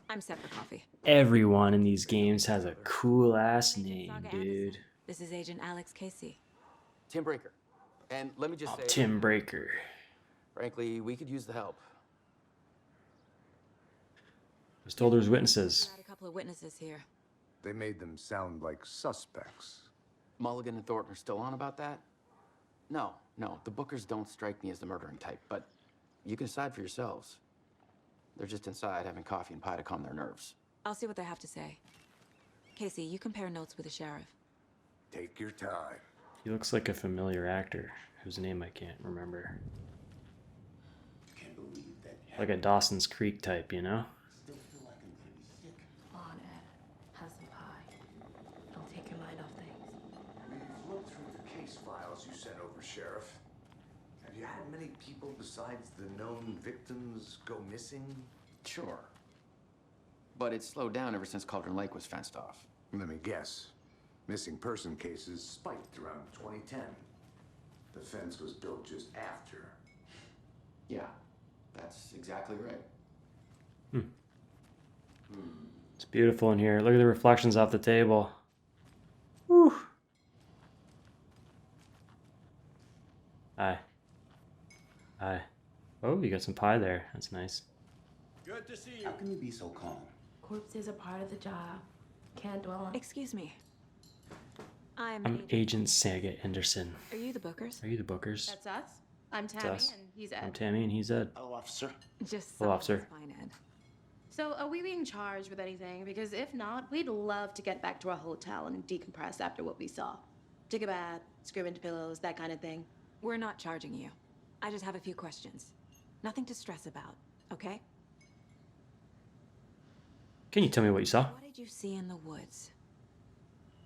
I'm set for coffee. Everyone in these games has a cool ass name, Saga dude. Anderson. This is Agent Alex Casey. Tim Breaker. And let me just say, Tim Breaker. frankly, we could use the help. I was told there's witnesses. Got a couple of witnesses here. They made them sound like suspects. Mulligan and Thornton are still on about that? No, the Bookers don't strike me as the murdering type, but you can decide for yourselves. They're just inside having coffee and pie to calm their nerves. I'll see what they have to say. Casey, you compare notes with the sheriff. Take your time. He looks like a familiar actor whose name I can't remember. Like a Dawson's Creek type, you know? Still feel like I'm pretty sick. On, Ed. Have some pie. It'll take your mind off things. We've looked through the case files you sent over, Sheriff. Have you had many people besides the known victims go missing? Sure. But it's slowed down ever since Cauldron Lake was fenced off. Let me guess. Missing person cases spiked around 2010. The fence was built just after. Yeah, that's exactly right. It's beautiful in here. Look at the reflections off the table. Whew. Hi. Hi. Oh, you got some pie there. That's nice. Good to see you. How can you be so calm? Corpses are part of the job. Can't dwell on. Excuse me. I'm Agent Saga Anderson. Are you the Bookers? Are you the Bookers? That's us. I'm It's Tammy, us. and he's I'm Ed. Tammy and he's Ed. Hello, officer. Just Hello, officer. fine, Ed. So, are we being charged with anything? Because if not, we'd love to get back to our hotel and decompress after what we saw. Take a bath, scream into pillows, that kind of thing. We're not charging you. I just have a few questions. Nothing to stress about, okay? Can you tell me what you saw? What did you see in the woods?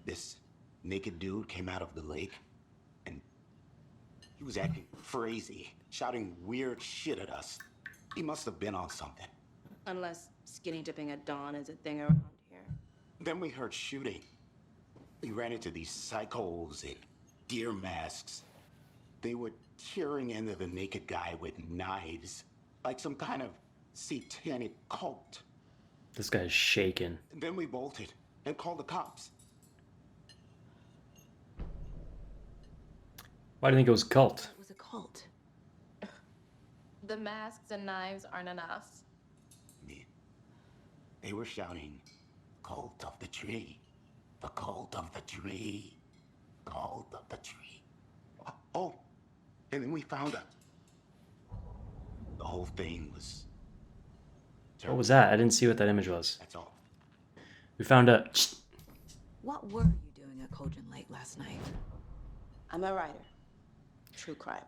This naked dude came out of the lake, and he was acting crazy, shouting weird shit at us. He must have been on something. Unless skinny dipping at dawn is a thing around here. Then we heard shooting. We ran into these psychos in deer masks. They were tearing into the naked guy with knives, like some kind of satanic cult. This guy's shaking. And then we bolted and called the cops. Why do you think it was cult? It was a cult. The masks and knives aren't enough. They were shouting, "Cult of the tree, the cult of the tree, cult of the tree." Oh, and then we found out. The whole thing was What was that? I didn't see what that image was. That's all. We found a... What were you doing at Cauldron Lake last night? I'm a writer. True crime.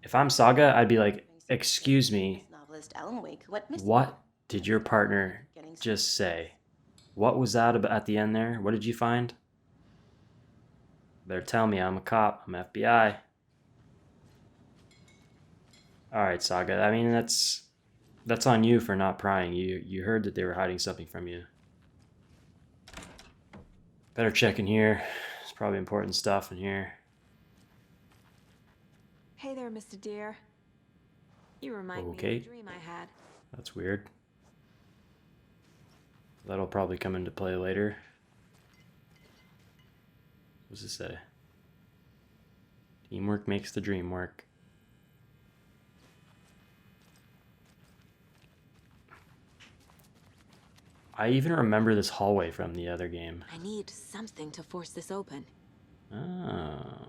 If I'm Saga, I'd be like, excuse me, Novelist alanwake. what did your partner just say? What was that about at the end there? What did you find? Better tell me. I'm a cop. I'm FBI. All right, Saga. I mean, that's on you for not prying. You heard that they were hiding something from you. Better check in here. There's probably important stuff in here. Hey there, Mr. Deer. You remind me Okay. of a dream I had. That's weird. That'll probably come into play later. What does it say? Teamwork makes the dream work. I even remember this hallway from the other game. I need something to force this open. Oh.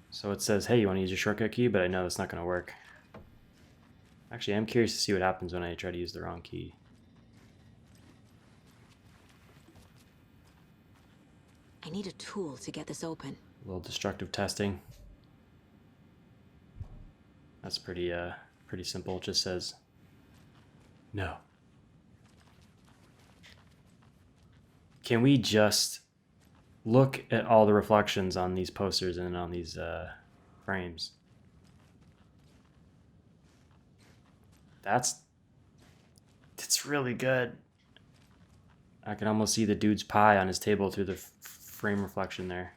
So it says, hey, you want to use your shortcut key? But I know that's not going to work. Actually, I'm curious to see what happens when I try to use the wrong key. I need a tool to get this open. A little destructive testing. That's pretty simple. It just says, no. Can we just look at all the reflections on these posters and on these frames? That's really good. I can almost see the dude's pie on his table through the frame reflection there.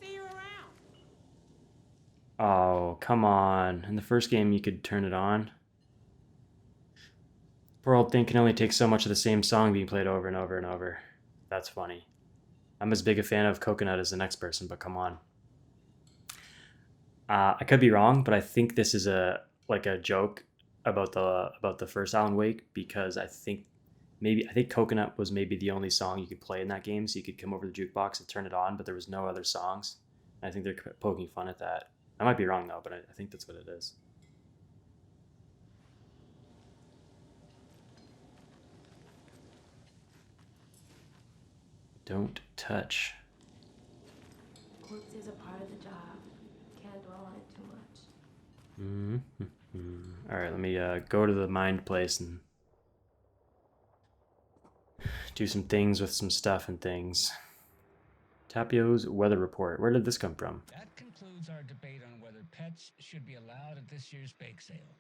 See you around. Oh, come on. In the first game, you could turn it on. Poor old thing can only take so much of the same song being played over and over and over. That's funny. I'm as big a fan of Coconut as the next person, but come on. I could be wrong, but I think this is a joke about the first Alan Wake, because I think Coconut was maybe the only song you could play in that game, so you could come over the jukebox and turn it on, but there was no other songs. I think they're poking fun at that. I might be wrong though, but I think that's what it is. Don't touch. Corpse is a part of the job. Can't dwell on it too much. All right, let me go to the mind place and do some things with some stuff and things. Tapio's weather report. Where did this come from? That concludes our debate on whether pets should be allowed at this year's bake sale.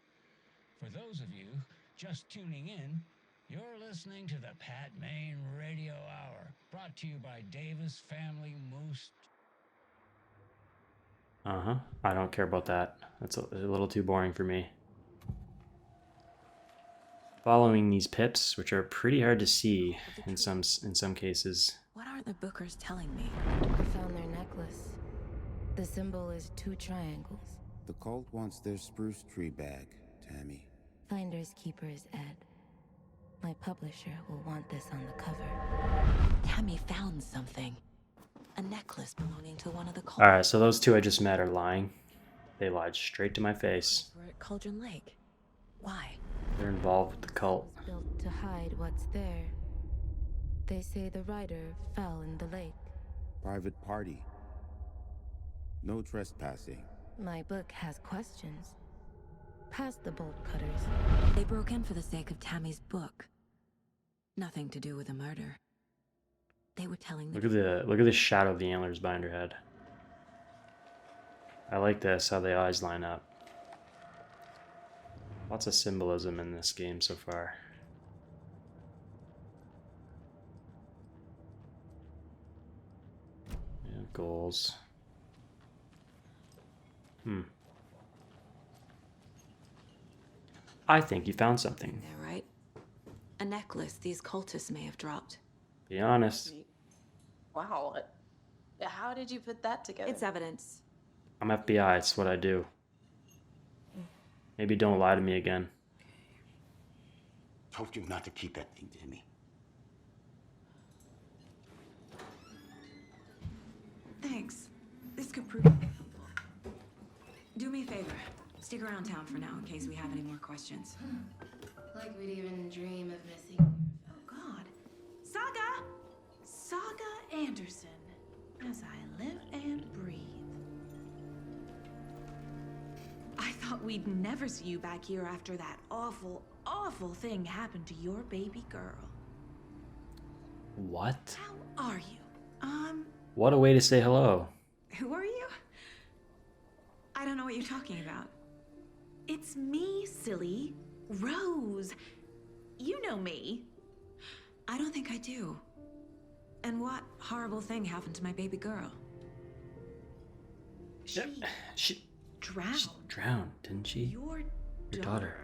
For those of you just tuning in, you're listening to the Pat Main Radio Hour, brought to you by Davis Family Moose. I don't care about that. That's a little too boring for me. Following these pips, which are pretty hard to see in some cases. What are the Bookers telling me? I found their necklace. The symbol is 2 triangles. The cult wants their spruce tree bag, Tammy. Finders keepers, Ed. My publisher will want this on the cover. Tammy found something. A necklace belonging to one of the cults. Alright, so those two I just met are lying. They lied straight to my face. We're at Cauldron Lake. Why? They're involved with the cult. It's built to hide what's there. They say the rider fell in the lake. Private party. No trespassing. My book has questions. Past the bolt cutters. They broke in for the sake of Tammy's book. Nothing to do with a murder. They were telling Look at the shadow of the antlers behind her head. I like this, how the eyes line up. Lots of symbolism in this game so far. Yeah, goals. I think you found something. They're right. A necklace these cultists may have dropped. Be honest. Wow. How did you put that together? It's evidence. I'm FBI, it's what I do. Maybe don't lie to me again. Told you not to keep that thing, Timmy. Thanks. This could prove Do me a favor. Stick around town for now in case we have any more questions. Like we'd even dream of missing. Oh, God. Saga! Saga Anderson. As I live and breathe. I thought we'd never see you back here after that awful, awful thing happened to your baby girl. What? How are you? What a way to say hello. Who are you? I don't know what you're talking about. It's me, silly. Rose. You know me. I don't think I do. And what horrible thing happened to my baby girl? She drowned. She drowned, didn't she? Your daughter.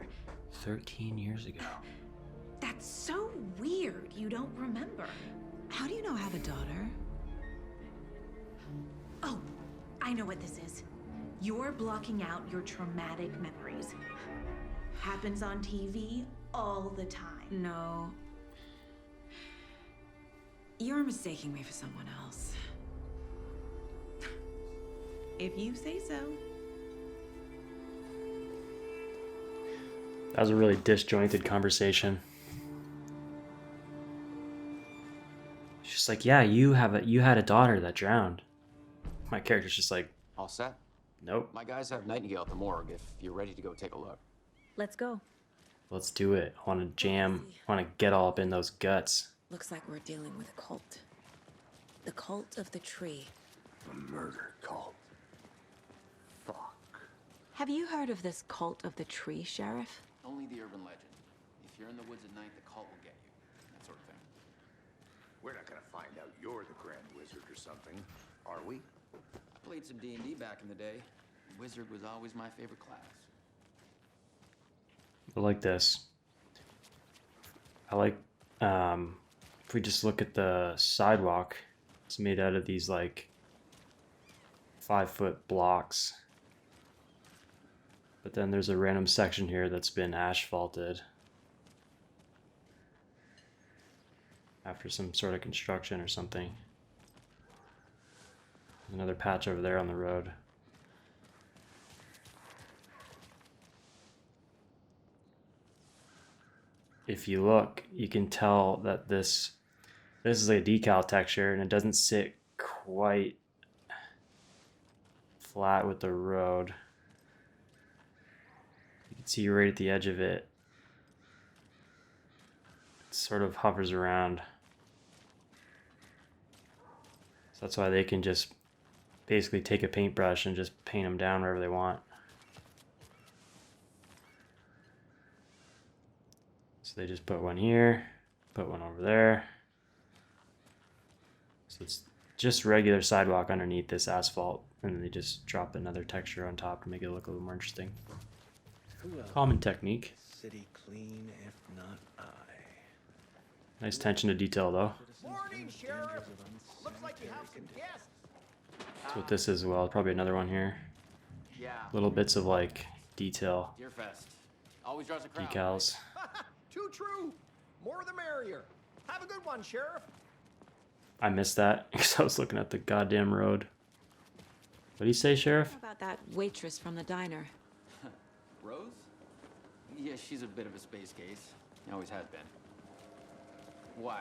13 years ago. That's so weird. You don't remember. How do you know I have a daughter? Oh, I know what this is. You're blocking out your traumatic memories. Happens on TV all the time. No. You're mistaking me for someone else. If you say so. That was a really disjointed conversation. She's like, yeah, you had a daughter that drowned. My character's just like, all set? Nope. My guys have Nightingale at the morgue if you're ready to go take a look. Let's go. Let's do it. I want to jam. I want to get all up in those guts. Looks like we're dealing with a cult. The cult of the tree. A murder cult. Fuck. Have you heard of this cult of the tree, Sheriff? Only the urban legend. If you're in the woods at night, the cult will get you. That sort of thing. We're not gonna find out you're the Grand Wizard or something, are we? I played some D&D back in the day. Wizard was always my favorite class. I like this. I like, if we just look at the sidewalk, it's made out of these like 5-foot blocks. But then there's a random section here that's been asphalted after some sort of construction or something. Another patch over there on the road. If you look, you can tell that this This is like a decal texture, and it doesn't sit quite flat with the road. You can see right at the edge of it. It sort of hovers around. So that's why they can just basically take a paintbrush and just paint them down wherever they want. So they just put one here, put one over there. So it's just regular sidewalk underneath this asphalt, and then they just drop another texture on top to make it look a little more interesting. Common technique. City clean, if not I. Nice attention to detail though. Morning, Sheriff. Looks like you have some guests. That's what this is as well. Probably another one here. Yeah. Little bits of like detail. Deerfest. Always draws a crowd. Decals. Too true. More the merrier. Have a good one, Sheriff. I missed that because I was looking at the goddamn road. What do you say, Sheriff? How about that waitress from the diner? Rose? Yeah, she's a bit of a space case. Always has been. Why?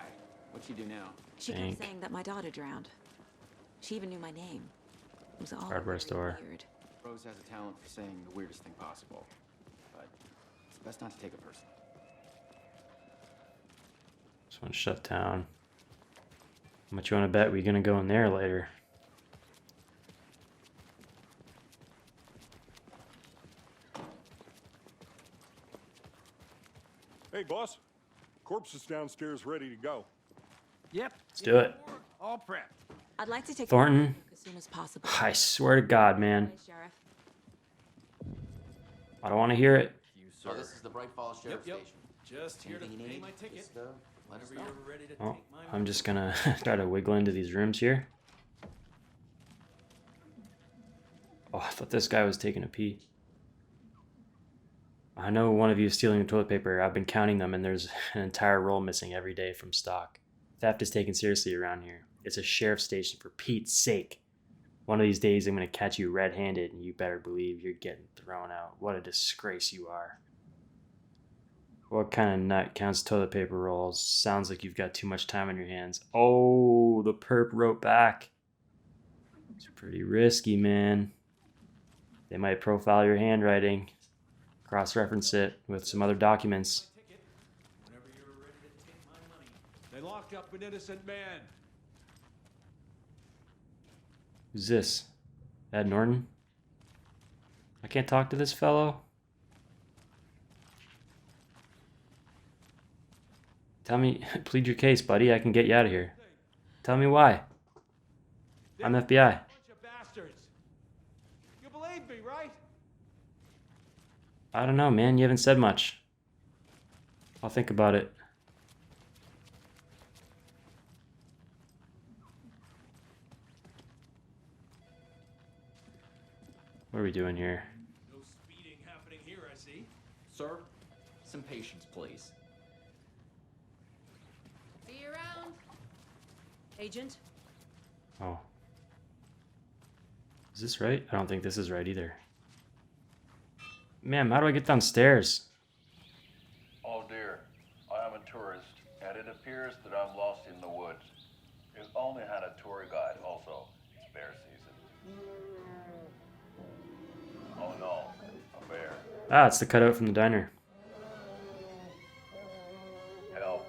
What'd she do now? She kept saying that my daughter drowned. She even knew my name. It was all Hardware very store. weird. Rose has a talent for saying the weirdest thing possible. But it's best not to take it personally. This one's shut down. How much you want to bet we're gonna go in there later? Hey, boss. Corpse is downstairs ready to go. Yep. Let's do it. All prepped. I'd like to take Thornton. a look as soon as possible. I swear to God, man. Sheriff. I don't want to hear it. So this is the Bright Falls Sheriff Station. Just here to Anything you pay need? my ticket. Just, let us Whenever know. you're ready to Oh, take my I'm just gonna try to wiggle into these rooms here. Oh, I thought this guy was taking a pee. I know one of you is stealing the toilet paper. I've been counting them, and there's an entire roll missing every day from stock. Theft is taken seriously around here. It's a sheriff's station, for Pete's sake. One of these days, I'm going to catch you red-handed, and you better believe you're getting thrown out. What a disgrace you are. What kind of nut counts toilet paper rolls? Sounds like you've got too much time on your hands. Oh, the perp wrote back. It's pretty risky, man. They might profile your handwriting. Cross-reference it with some other documents. Whenever you're ready to take my money. They locked up an innocent man. Who's this? Ed Norton? I can't talk to this fellow? Tell me, plead your case, buddy. I can get you out of here. Tell me why. I'm FBI. Bunch of bastards. You believe me, right? I don't know, man. You haven't said much. I'll think about it. What are we doing here? No speeding happening here, I see. Sir, some patience, please. See you around, Agent. Oh. Is this right? I don't think this is right either. Ma'am, how do I get downstairs? Oh dear, I am a tourist, and it appears that I'm lost in the woods. We've only had a tour guide also. It's bear season. Oh no, a bear. Ah, it's the cutout from the diner. Help.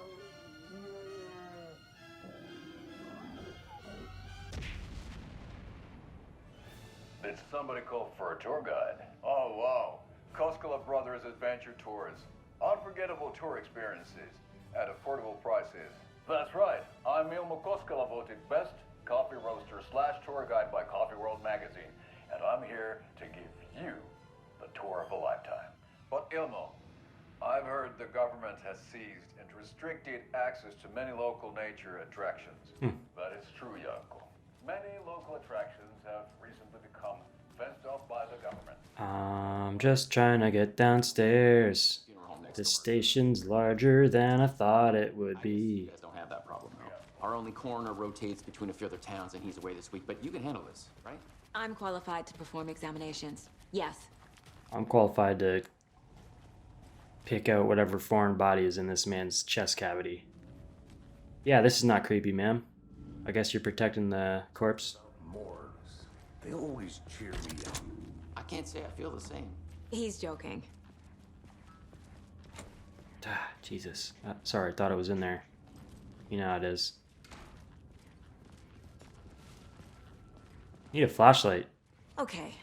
Did somebody call for a tour guide? Oh wow, Koskela Brothers Adventure Tours. Unforgettable tour experiences at affordable prices. That's right, I'm Ilmo Koskela, voted best coffee roaster / tour guide by Coffee World magazine, and I'm here to give you the tour of a lifetime. But Ilmo, I've heard the government has seized and restricted access to many local nature attractions. That is true, Yanko. Many local attractions have recently become fenced off by the government. I'm just trying to get downstairs. The station's larger than I thought it would be. You guys don't have that problem, though. Our only coroner rotates between a few other towns, and he's away this week. But you can handle this, right? I'm qualified to perform examinations. Yes. I'm qualified to pick out whatever foreign body is in this man's chest cavity. Yeah, this is not creepy, ma'am. I guess you're protecting the corpse. Morgues. They always cheer me up. I can't say I feel the same. He's joking. Ah, Jesus. Sorry, I thought it was in there. You know how it is. Need a flashlight. Okay.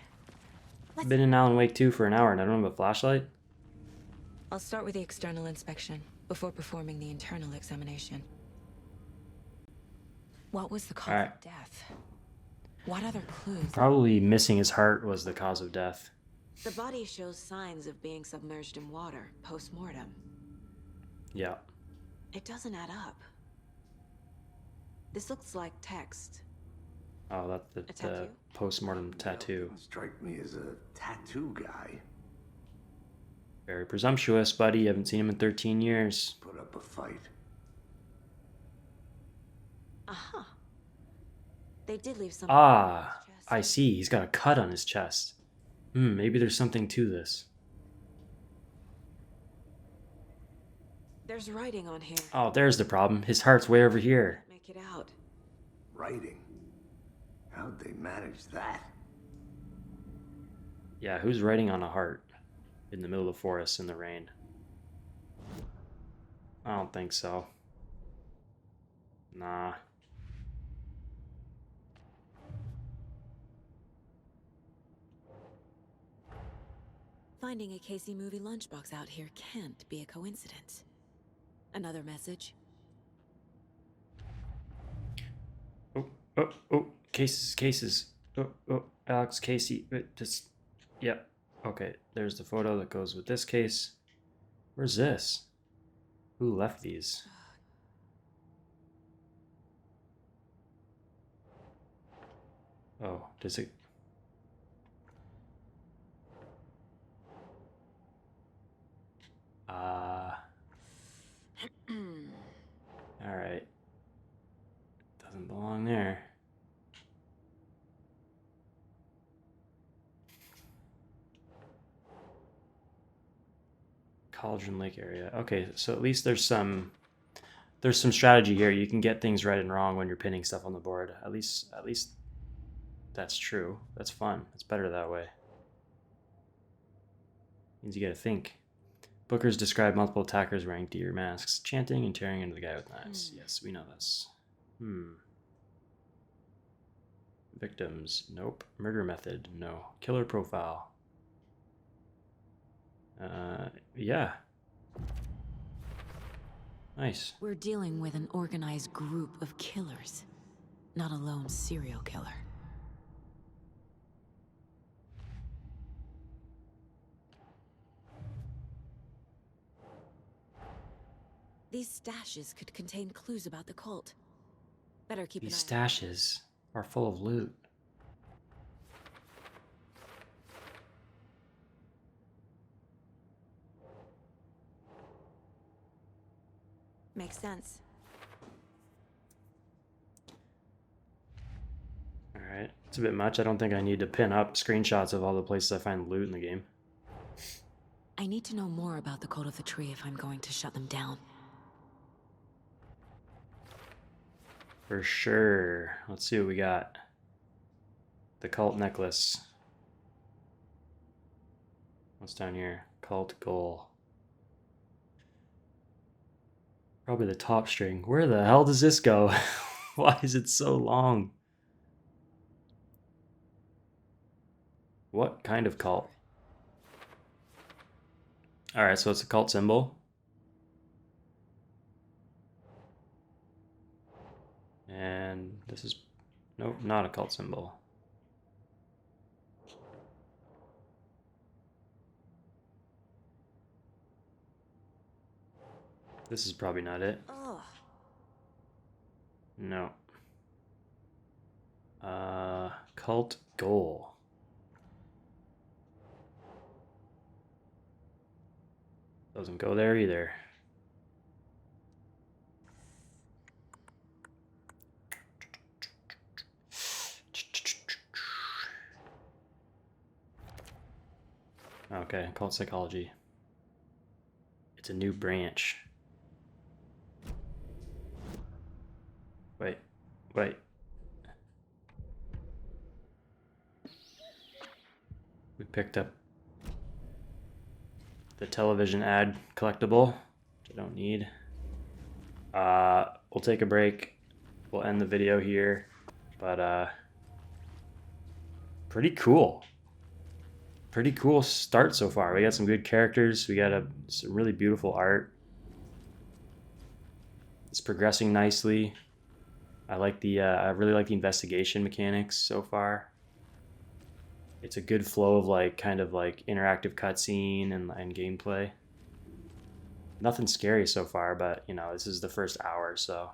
I've been in Alan Wake 2 for an hour and I don't have a flashlight? I'll start with the external inspection before performing the internal examination. What was the cause of death? What other clues? Probably missing his heart was the cause of death. The body shows signs of being submerged in water post-mortem. Yeah. It doesn't add up. This looks like text. Oh, that's the post-mortem tattoo. Strike me as a tattoo guy. Very presumptuous, buddy. You haven't seen him in 13 years. Put up a fight. Uh-huh. They did leave some. Ah, I see. He's got a cut on his chest. Maybe there's something to this. There's writing on here. Oh, there's the problem. His heart's way over here. Make it out. Writing? How'd they manage that? Yeah, who's writing on a heart in the middle of the forest in the rain? I don't think so. Nah. Finding a Casey movie lunchbox out here can't be a coincidence. Another message? Oh, cases. Oh, Alex Casey. Just, yeah. Okay, there's the photo that goes with this case. Where's this? Who left these? Oh, does it... Alright. Doesn't belong there. Cauldron Lake area. Okay, so at least there's some strategy here. You can get things right and wrong when you're pinning stuff on the board. At least that's true. That's fun. It's better that way. Means you gotta think. Bookers describe multiple attackers wearing deer masks, chanting and tearing into the guy with knives. Yes, we know this. Victims. Nope. Murder method. No. Killer profile. Yeah. Nice. We're dealing with an organized group of killers, not a lone serial killer. These stashes could contain clues about the cult. Better keep an eye. These stashes are full of loot. Makes sense. Alright. It's a bit much. I don't think I need to pin up screenshots of all the places I find loot in the game. I need to know more about the Cult of the Tree if I'm going to shut them down. For sure. Let's see what we got. The cult necklace. What's down here? Cult goal. Probably the top string. Where the hell does this go? Why is it so long? What kind of cult? Alright, so it's a cult symbol. And this is... Nope, not a cult symbol. This is probably not it. Ugh. No. Cult goal. Doesn't go there either. Okay, cult psychology. It's a new branch. Wait. We picked up the television ad collectible, which I don't need. We'll take a break. We'll end the video here. But pretty cool. Pretty cool start so far. We got some good characters. We got some really beautiful art. It's progressing nicely. I really like the investigation mechanics so far. It's a good flow of like kind of like interactive cutscene and gameplay. Nothing scary so far, but you know, this is the first hour, so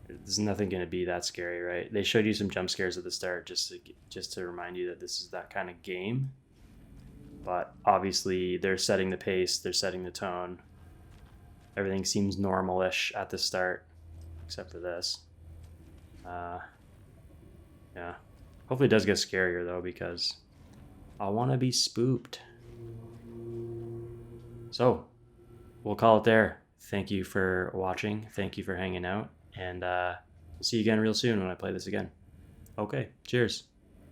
there's nothing going to be that scary, right? They showed you some jump scares at the start just to remind you that this is that kind of game. But obviously they're setting the pace, they're setting the tone. Everything seems normal-ish at the start, except for this. Yeah. Hopefully it does get scarier though, because I want to be spooked. So, we'll call it there. Thank you for watching. Thank you for hanging out. And we'll see you again real soon when I play this again. Okay, cheers.